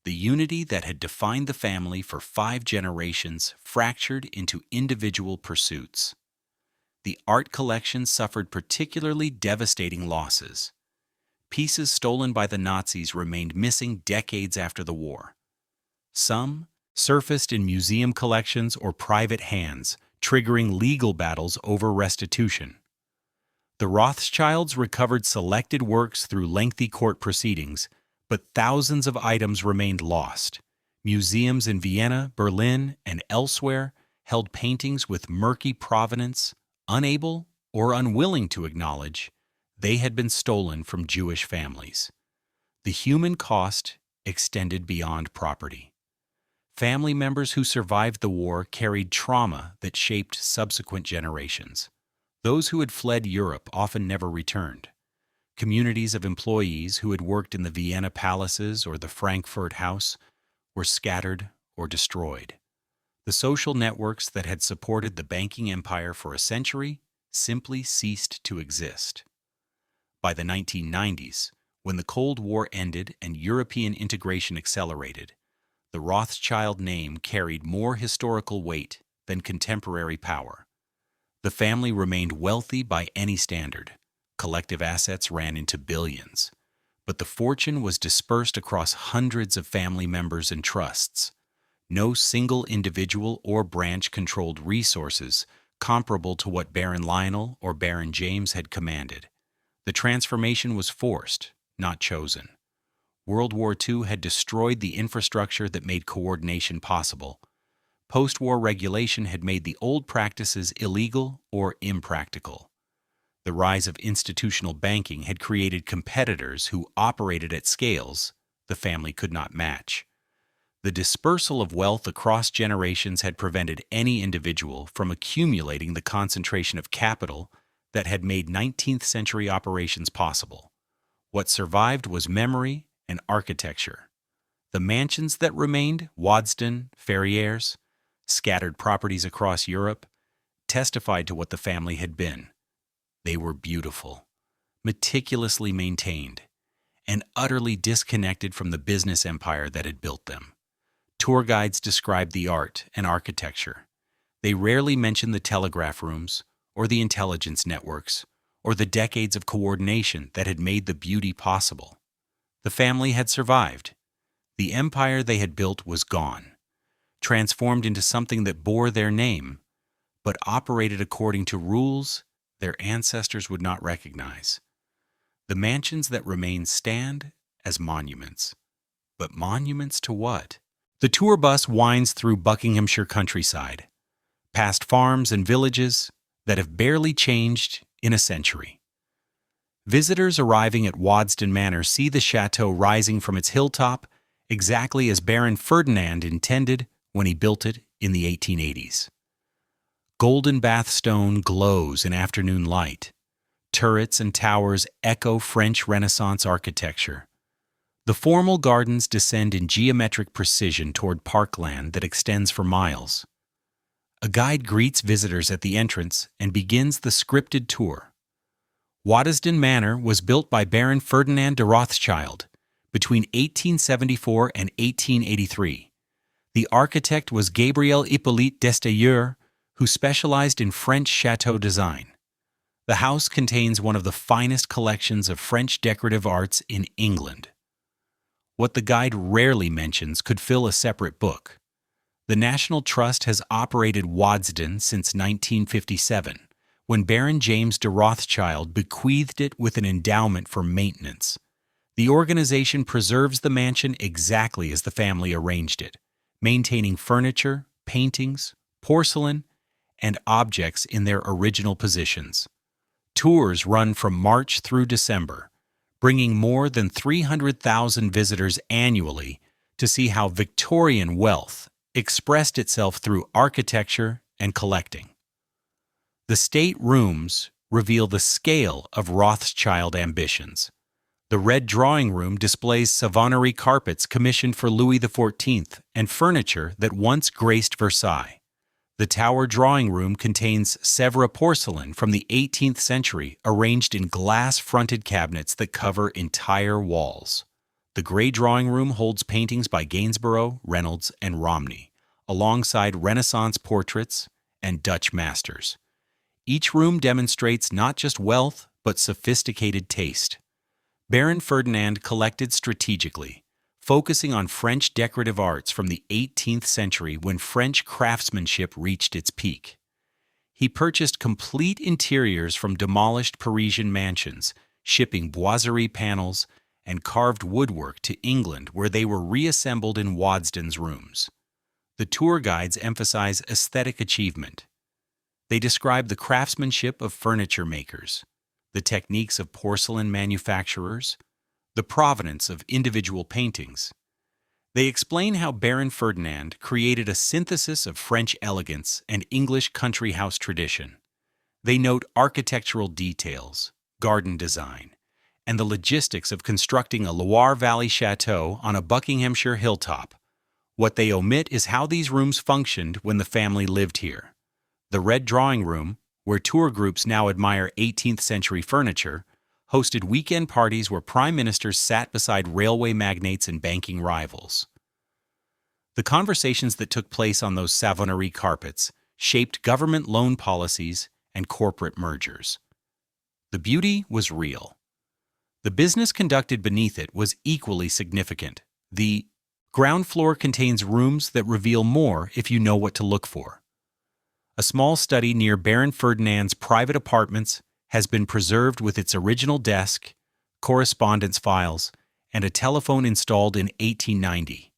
The unity that had defined the family for 5 generations fractured into individual pursuits. The art collection suffered particularly devastating losses. Pieces stolen by the Nazis remained missing decades after the war. Some surfaced in museum collections or private hands, triggering legal battles over restitution. The Rothschilds recovered selected works through lengthy court proceedings, but thousands of items remained lost. Museums in Vienna, Berlin, and elsewhere held paintings with murky provenance, unable or unwilling to acknowledge they had been stolen from Jewish families. The human cost extended beyond property. Family members who survived the war carried trauma that shaped subsequent generations. Those who had fled Europe often never returned. Communities of employees who had worked in the Vienna palaces or the Frankfurt house were scattered or destroyed. The social networks that had supported the banking empire for a century simply ceased to exist. By the 1990s, when the Cold War ended and European integration accelerated, the Rothschild name carried more historical weight than contemporary power. The family remained wealthy by any standard. Collective assets ran into billions, but the fortune was dispersed across hundreds of family members and trusts. No single individual or branch controlled resources comparable to what Baron Lionel or Baron James had commanded. The transformation was forced, not chosen. World War II had destroyed the infrastructure that made coordination possible. Post-war regulation had made the old practices illegal or impractical. The rise of institutional banking had created competitors who operated at scales the family could not match. The dispersal of wealth across generations had prevented any individual from accumulating the concentration of capital that had made 19th century operations possible. What survived was memory and architecture. The mansions that remained, Waddesdon, Ferrières, scattered properties across Europe, testified to what the family had been. They were beautiful, meticulously maintained, and utterly disconnected from the business empire that had built them. Tour guides described the art and architecture. They rarely mentioned the telegraph rooms, or the intelligence networks, or the decades of coordination that had made the beauty possible. The family had survived. The empire they had built was gone, transformed into something that bore their name, but operated according to rules their ancestors would not recognize. The mansions that remain stand as monuments. But monuments to what? The tour bus winds through Buckinghamshire countryside, past farms and villages that have barely changed in a century. Visitors arriving at Waddesdon Manor see the chateau rising from its hilltop exactly as Baron Ferdinand intended when he built it in the 1880s. Golden Bath stone glows in afternoon light. Turrets and towers echo French Renaissance architecture. The formal gardens descend in geometric precision toward parkland that extends for miles. A guide greets visitors at the entrance and begins the scripted tour. Waddesdon Manor was built by Baron Ferdinand de Rothschild between 1874 and 1883. The architect was Gabriel Hippolyte d'Estailleur, who specialized in French chateau design. The house contains one of the finest collections of French decorative arts in England. What the guide rarely mentions could fill a separate book. The National Trust has operated Waddesdon since 1957, when Baron James de Rothschild bequeathed it with an endowment for maintenance. The organization preserves the mansion exactly as the family arranged it, maintaining furniture, paintings, porcelain, and objects in their original positions. Tours run from March through December, bringing more than 300,000 visitors annually to see how Victorian wealth expressed itself through architecture and collecting. The state rooms reveal the scale of Rothschild ambitions. The Red Drawing Room displays Savonnerie carpets commissioned for Louis XIV and furniture that once graced Versailles. The Tower Drawing Room contains Sèvres porcelain from the 18th century arranged in glass-fronted cabinets that cover entire walls. The Grey Drawing Room holds paintings by Gainsborough, Reynolds, and Romney, alongside Renaissance portraits and Dutch masters. Each room demonstrates not just wealth, but sophisticated taste. Baron Ferdinand collected strategically, focusing on French decorative arts from the 18th century when French craftsmanship reached its peak. He purchased complete interiors from demolished Parisian mansions, shipping boiserie panels and carved woodwork to England where they were reassembled in Waddesdon's rooms. The tour guides emphasize aesthetic achievement. They describe the craftsmanship of furniture makers, the techniques of porcelain manufacturers, the provenance of individual paintings. They explain how Baron Ferdinand created a synthesis of French elegance and English country house tradition. They note architectural details, garden design, and the logistics of constructing a Loire Valley chateau on a Buckinghamshire hilltop, What they omit is how these rooms functioned when the family lived here. The Red Drawing Room, where tour groups now admire 18th century furniture, hosted weekend parties where prime ministers sat beside railway magnates and banking rivals. The conversations that took place on those Savonnerie carpets shaped government loan policies and corporate mergers. The beauty was real. The business conducted beneath it was equally significant. The ground floor contains rooms that reveal more if you know what to look for. A small study near Baron Ferdinand's private apartments has been preserved with its original desk, correspondence files, and a telephone installed in 1890,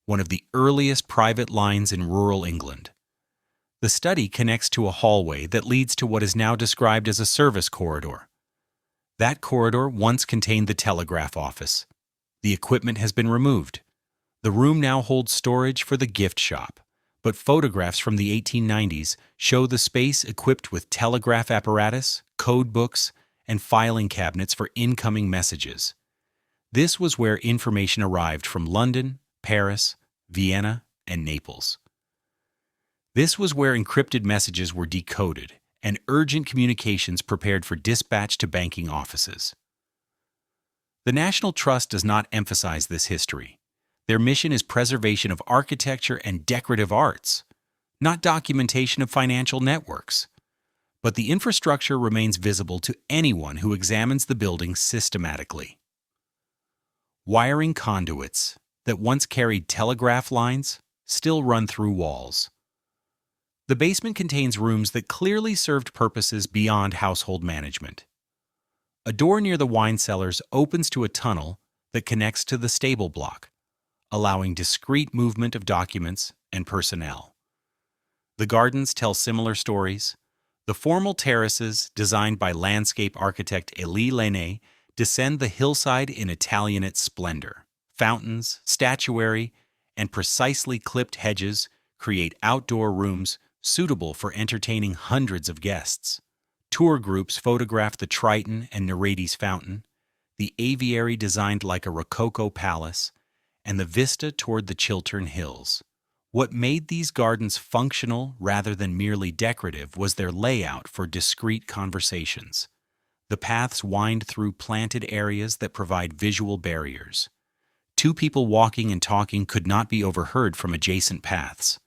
one of the earliest private lines in rural England. The study connects to a hallway that leads to what is now described as a service corridor. That corridor once contained the telegraph office. The equipment has been removed. The room now holds storage for the gift shop, but photographs from the 1890s show the space equipped with telegraph apparatus, code books, and filing cabinets for incoming messages. This was where information arrived from London, Paris, Vienna, and Naples. This was where encrypted messages were decoded and urgent communications prepared for dispatch to banking offices. The National Trust does not emphasize this history. Their mission is preservation of architecture and decorative arts, not documentation of financial networks. But the infrastructure remains visible to anyone who examines the building systematically. Wiring conduits that once carried telegraph lines still run through walls. The basement contains rooms that clearly served purposes beyond household management. A door near the wine cellars opens to a tunnel that connects to the stable block, allowing discreet movement of documents and personnel. The gardens tell similar stories. The formal terraces, designed by landscape architect Élie Lainé, descend the hillside in Italianate splendor. Fountains, statuary, and precisely clipped hedges create outdoor rooms suitable for entertaining hundreds of guests. Tour groups photograph the Triton and Nereides fountain, the aviary designed like a Rococo palace, and the vista toward the Chiltern Hills. What made these gardens functional rather than merely decorative was their layout for discreet conversations. The paths wind through planted areas that provide visual barriers. Two people walking and talking could not be overheard from adjacent paths.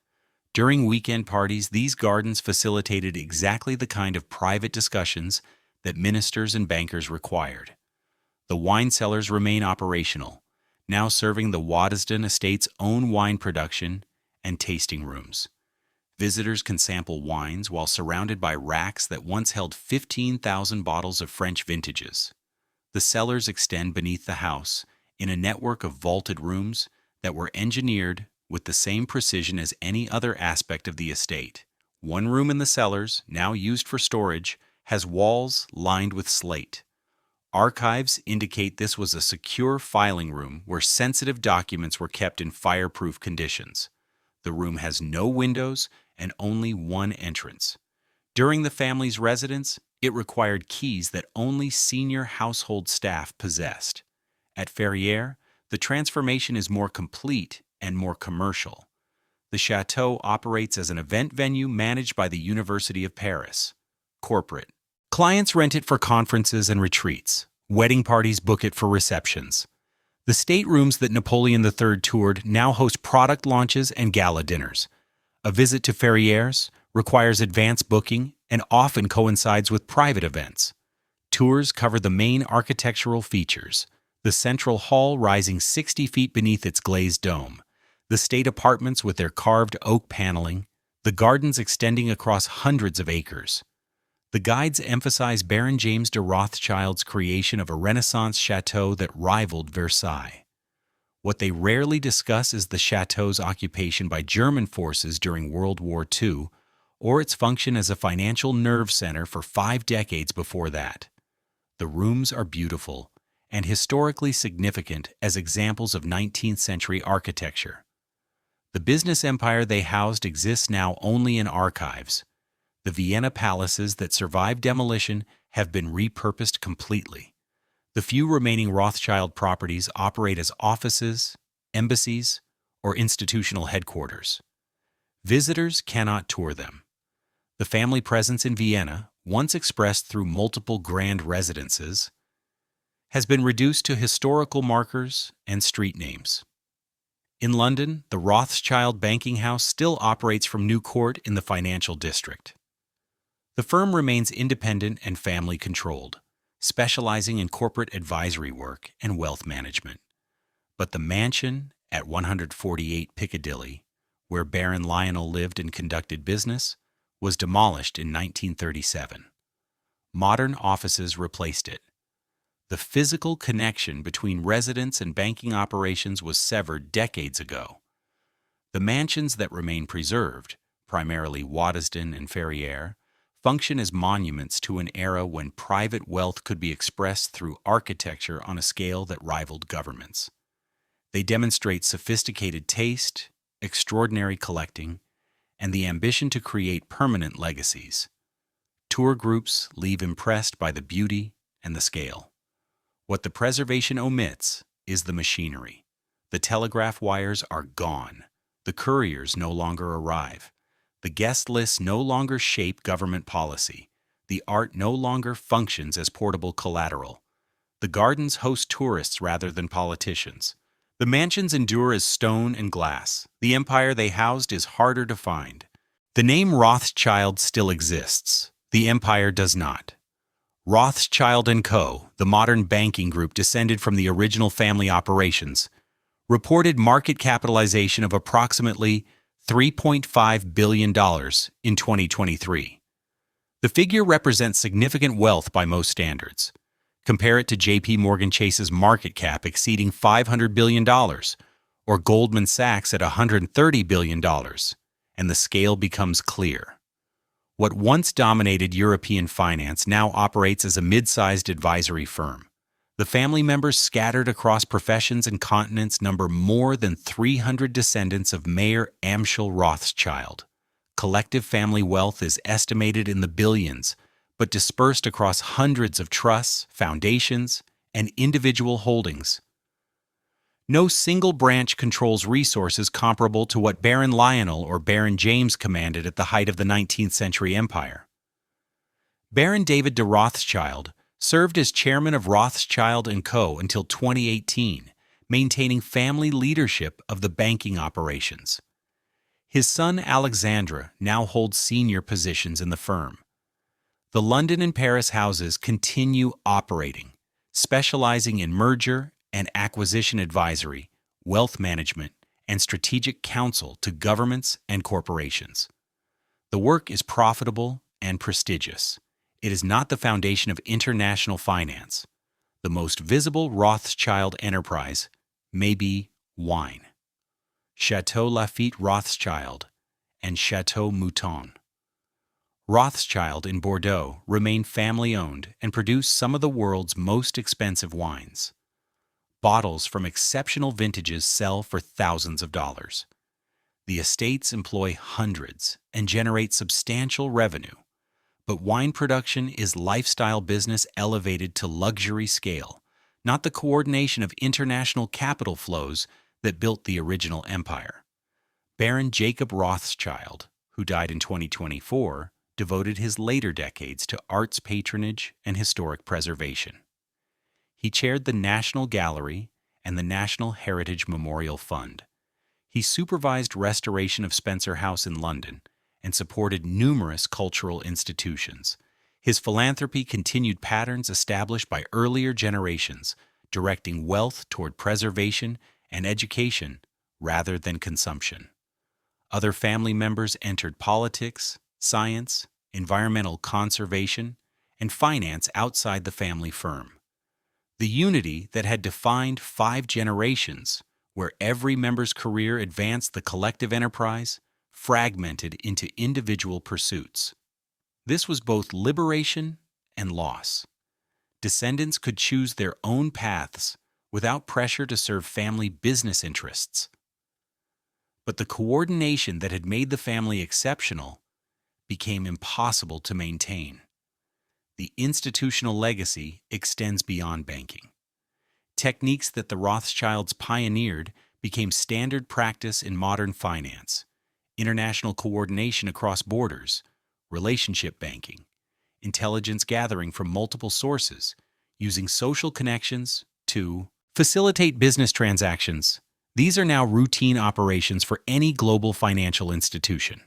During weekend parties, these gardens facilitated exactly the kind of private discussions that ministers and bankers required. The wine cellars remain operational, now serving the Waddesdon estate's own wine production and tasting rooms. Visitors can sample wines while surrounded by racks that once held 15,000 bottles of French vintages. The cellars extend beneath the house in a network of vaulted rooms that were engineered with the same precision as any other aspect of the estate. One room in the cellars, now used for storage, has walls lined with slate. Archives indicate this was a secure filing room where sensitive documents were kept in fireproof conditions. The room has no windows and only one entrance. During the family's residence, it required keys that only senior household staff possessed. At Ferrières, the transformation is more complete and more commercial. The chateau operates as an event venue managed by the University of Paris. Corporate. Clients rent it for conferences and retreats. Wedding parties book it for receptions. The staterooms that Napoleon III toured now host product launches and gala dinners. A visit to Ferrières requires advance booking and often coincides with private events. Tours cover the main architectural features, the central hall rising 60 feet beneath its glazed dome, the state apartments with their carved oak paneling, the gardens extending across hundreds of acres. The guides emphasize Baron James de Rothschild's creation of a Renaissance chateau that rivaled Versailles. What they rarely discuss is the chateau's occupation by German forces during World War II, or its function as a financial nerve center for 5 decades before that. The rooms are beautiful and historically significant as examples of 19th century architecture. The business empire they housed exists now only in archives. The Vienna palaces that survived demolition have been repurposed completely. The few remaining Rothschild properties operate as offices, embassies, or institutional headquarters. Visitors cannot tour them. The family presence in Vienna, once expressed through multiple grand residences, has been reduced to historical markers and street names. In London, the Rothschild banking house still operates from New Court in the financial district. The firm remains independent and family-controlled, specializing in corporate advisory work and wealth management. But the mansion at 148 Piccadilly, where Baron Lionel lived and conducted business, was demolished in 1937. Modern offices replaced it. The physical connection between residence and banking operations was severed decades ago. The mansions that remain preserved, primarily Waddesdon and Ferrières, function as monuments to an era when private wealth could be expressed through architecture on a scale that rivaled governments. They demonstrate sophisticated taste, extraordinary collecting, and the ambition to create permanent legacies. Tour groups leave impressed by the beauty and the scale. What the preservation omits is the machinery. The telegraph wires are gone. The couriers no longer arrive. The guest lists no longer shape government policy. The art no longer functions as portable collateral. The gardens host tourists rather than politicians. The mansions endure as stone and glass. The empire they housed is harder to find. The name Rothschild still exists. The empire does not. Rothschild & Co., the modern banking group descended from the original family operations, reported market capitalization of approximately $3.5 billion in 2023. The figure represents significant wealth by most standards. Compare it to J.P. Morgan Chase's market cap exceeding $500 billion, or Goldman Sachs at $130 billion, and the scale becomes clear. What once dominated European finance now operates as a mid-sized advisory firm. The family members scattered across professions and continents number more than 300 descendants of Mayor Amschel Rothschild. Collective family wealth is estimated in the billions, but dispersed across hundreds of trusts, foundations, and individual holdings. No single branch controls resources comparable to what Baron Lionel or Baron James commanded at the height of the 19th century empire. Baron David de Rothschild served as chairman of Rothschild & Co. until 2018, maintaining family leadership of the banking operations. His son Alexandre now holds senior positions in the firm. The London and Paris houses continue operating, specializing in merger and acquisition advisory, wealth management, and strategic counsel to governments and corporations. The work is profitable and prestigious. It is not the foundation of international finance. The most visible Rothschild enterprise may be wine. Chateau Lafite Rothschild and Chateau Mouton. Rothschild in Bordeaux remain family-owned and produce some of the world's most expensive wines. Bottles from exceptional vintages sell for thousands of dollars. The estates employ hundreds and generate substantial revenue. But wine production is lifestyle business elevated to luxury scale, not the coordination of international capital flows that built the original empire. Baron Jacob Rothschild, who died in 2024, devoted his later decades to arts patronage and historic preservation. He chaired the National Gallery and the National Heritage Memorial Fund. He supervised restoration of Spencer House in London and supported numerous cultural institutions. His philanthropy continued patterns established by earlier generations, directing wealth toward preservation and education rather than consumption. Other family members entered politics, science, environmental conservation, and finance outside the family firm. The unity that had defined 5 generations, where every member's career advanced the collective enterprise, fragmented into individual pursuits. This was both liberation and loss. Descendants could choose their own paths without pressure to serve family business interests. But the coordination that had made the family exceptional became impossible to maintain. The institutional legacy extends beyond banking. Techniques that the Rothschilds pioneered became standard practice in modern finance, international coordination across borders, relationship banking, intelligence gathering from multiple sources, using social connections to facilitate business transactions. These are now routine operations for any global financial institution.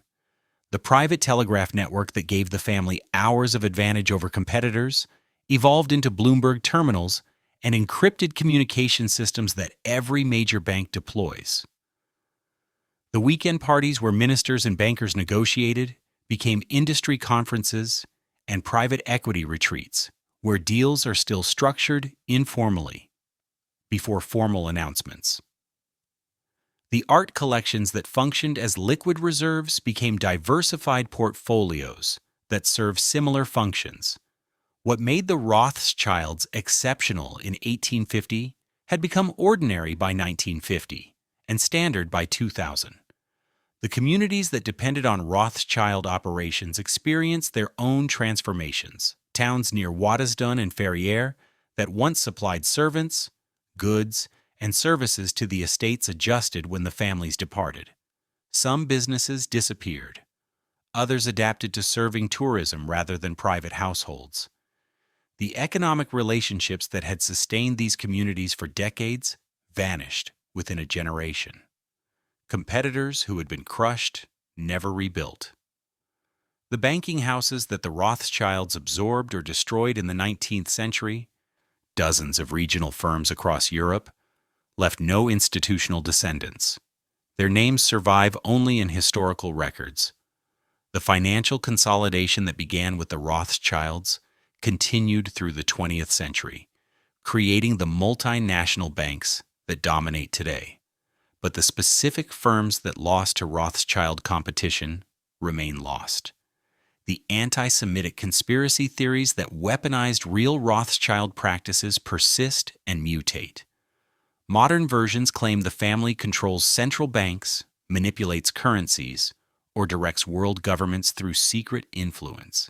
The private telegraph network that gave the family hours of advantage over competitors evolved into Bloomberg terminals and encrypted communication systems that every major bank deploys. The weekend parties where ministers and bankers negotiated became industry conferences and private equity retreats, where deals are still structured informally before formal announcements. The art collections that functioned as liquid reserves became diversified portfolios that serve similar functions. What made the Rothschilds exceptional in 1850 had become ordinary by 1950 and standard by 2000. The communities that depended on Rothschild operations experienced their own transformations. Towns near Waddesdon and Ferrières that once supplied servants, goods, and services to the estates adjusted when the families departed. Some businesses disappeared. Others adapted to serving tourism rather than private households. The economic relationships that had sustained these communities for decades vanished within a generation. Competitors who had been crushed never rebuilt. The banking houses that the Rothschilds absorbed or destroyed in the 19th century, dozens of regional firms across Europe, left no institutional descendants. Their names survive only in historical records. The financial consolidation that began with the Rothschilds continued through the 20th century, creating the multinational banks that dominate today. But the specific firms that lost to Rothschild competition remain lost. The anti-Semitic conspiracy theories that weaponized real Rothschild practices persist and mutate. Modern versions claim the family controls central banks, manipulates currencies, or directs world governments through secret influence.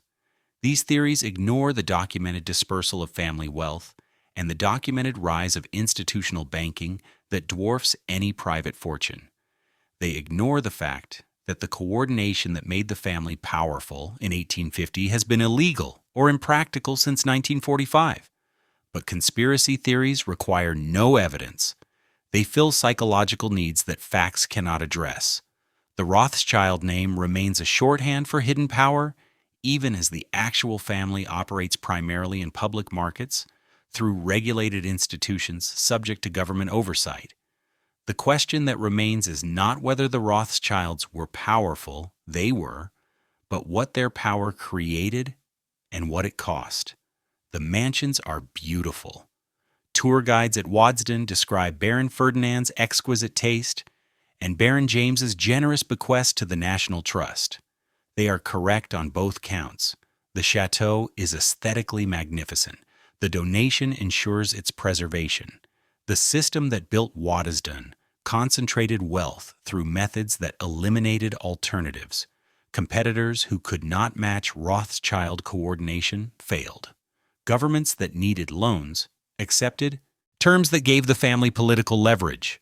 These theories ignore the documented dispersal of family wealth and the documented rise of institutional banking that dwarfs any private fortune. They ignore the fact that the coordination that made the family powerful in 1850 has been illegal or impractical since 1945. But conspiracy theories require no evidence. They fill psychological needs that facts cannot address. The Rothschild name remains a shorthand for hidden power, even as the actual family operates primarily in public markets through regulated institutions subject to government oversight. The question that remains is not whether the Rothschilds were powerful, they were, but what their power created and what it cost. The mansions are beautiful. Tour guides at Waddesdon describe Baron Ferdinand's exquisite taste and Baron James's generous bequest to the National Trust. They are correct on both counts. The chateau is aesthetically magnificent. The donation ensures its preservation. The system that built Waddesdon concentrated wealth through methods that eliminated alternatives. Competitors who could not match Rothschild coordination failed. Governments that needed loans accepted terms that gave the family political leverage.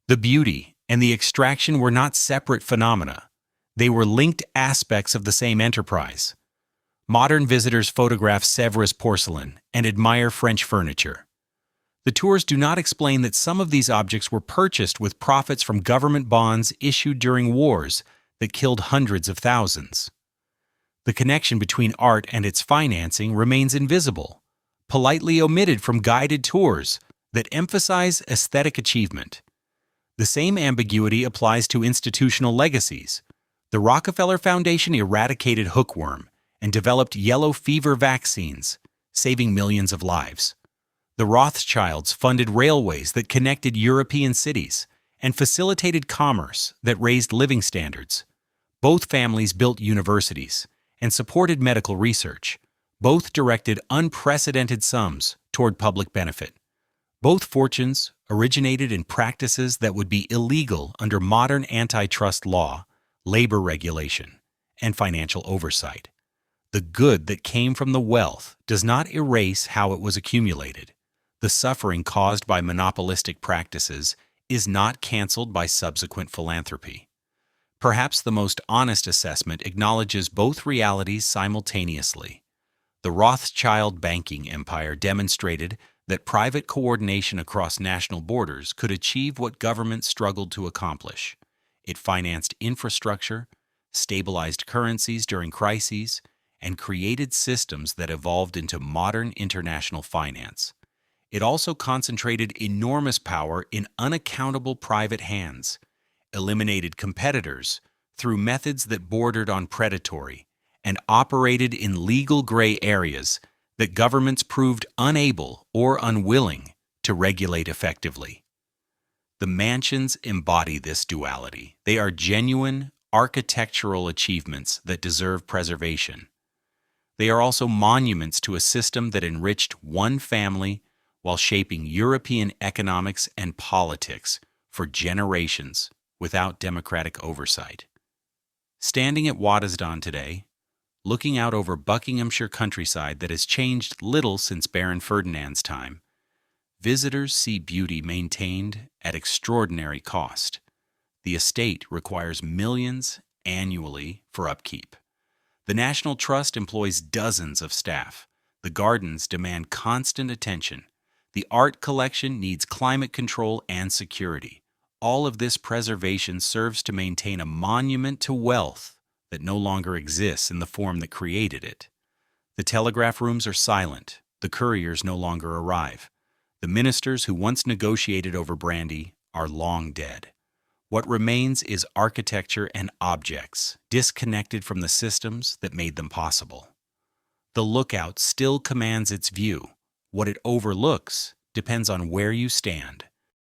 The beauty and the extraction were not separate phenomena. They were linked aspects of the same enterprise. Modern visitors photograph Sèvres porcelain and admire French furniture. The tours do not explain that some of these objects were purchased with profits from government bonds issued during wars that killed hundreds of thousands. The connection between art and its financing remains invisible, politely omitted from guided tours that emphasize aesthetic achievement. The same ambiguity applies to institutional legacies. The Rockefeller Foundation eradicated hookworm and developed yellow fever vaccines, saving millions of lives. The Rothschilds funded railways that connected European cities and facilitated commerce that raised living standards. Both families built universities and supported medical research. Both directed unprecedented sums toward public benefit. Both fortunes originated in practices that would be illegal under modern antitrust law, labor regulation, and financial oversight. The good that came from the wealth does not erase how it was accumulated. The suffering caused by monopolistic practices is not canceled by subsequent philanthropy. Perhaps the most honest assessment acknowledges both realities simultaneously. The Rothschild banking empire demonstrated that private coordination across national borders could achieve what governments struggled to accomplish. It financed infrastructure, stabilized currencies during crises, and created systems that evolved into modern international finance. It also concentrated enormous power in unaccountable private hands, eliminated competitors through methods that bordered on predatory, and operated in legal gray areas that governments proved unable or unwilling to regulate effectively. The mansions embody this duality. They are genuine architectural achievements that deserve preservation. They are also monuments to a system that enriched one family while shaping European economics and politics for generations without democratic oversight. Standing at Waddesdon today, looking out over Buckinghamshire countryside that has changed little since Baron Ferdinand's time, visitors see beauty maintained at extraordinary cost. The estate requires millions annually for upkeep. The National Trust employs dozens of staff. The gardens demand constant attention. The art collection needs climate control and security. All of this preservation serves to maintain a monument to wealth that no longer exists in the form that created it. The telegraph rooms are silent. The couriers no longer arrive. The ministers who once negotiated over brandy are long dead. What remains is architecture and objects, disconnected from the systems that made them possible. The lookout still commands its view. What it overlooks depends on where you stand.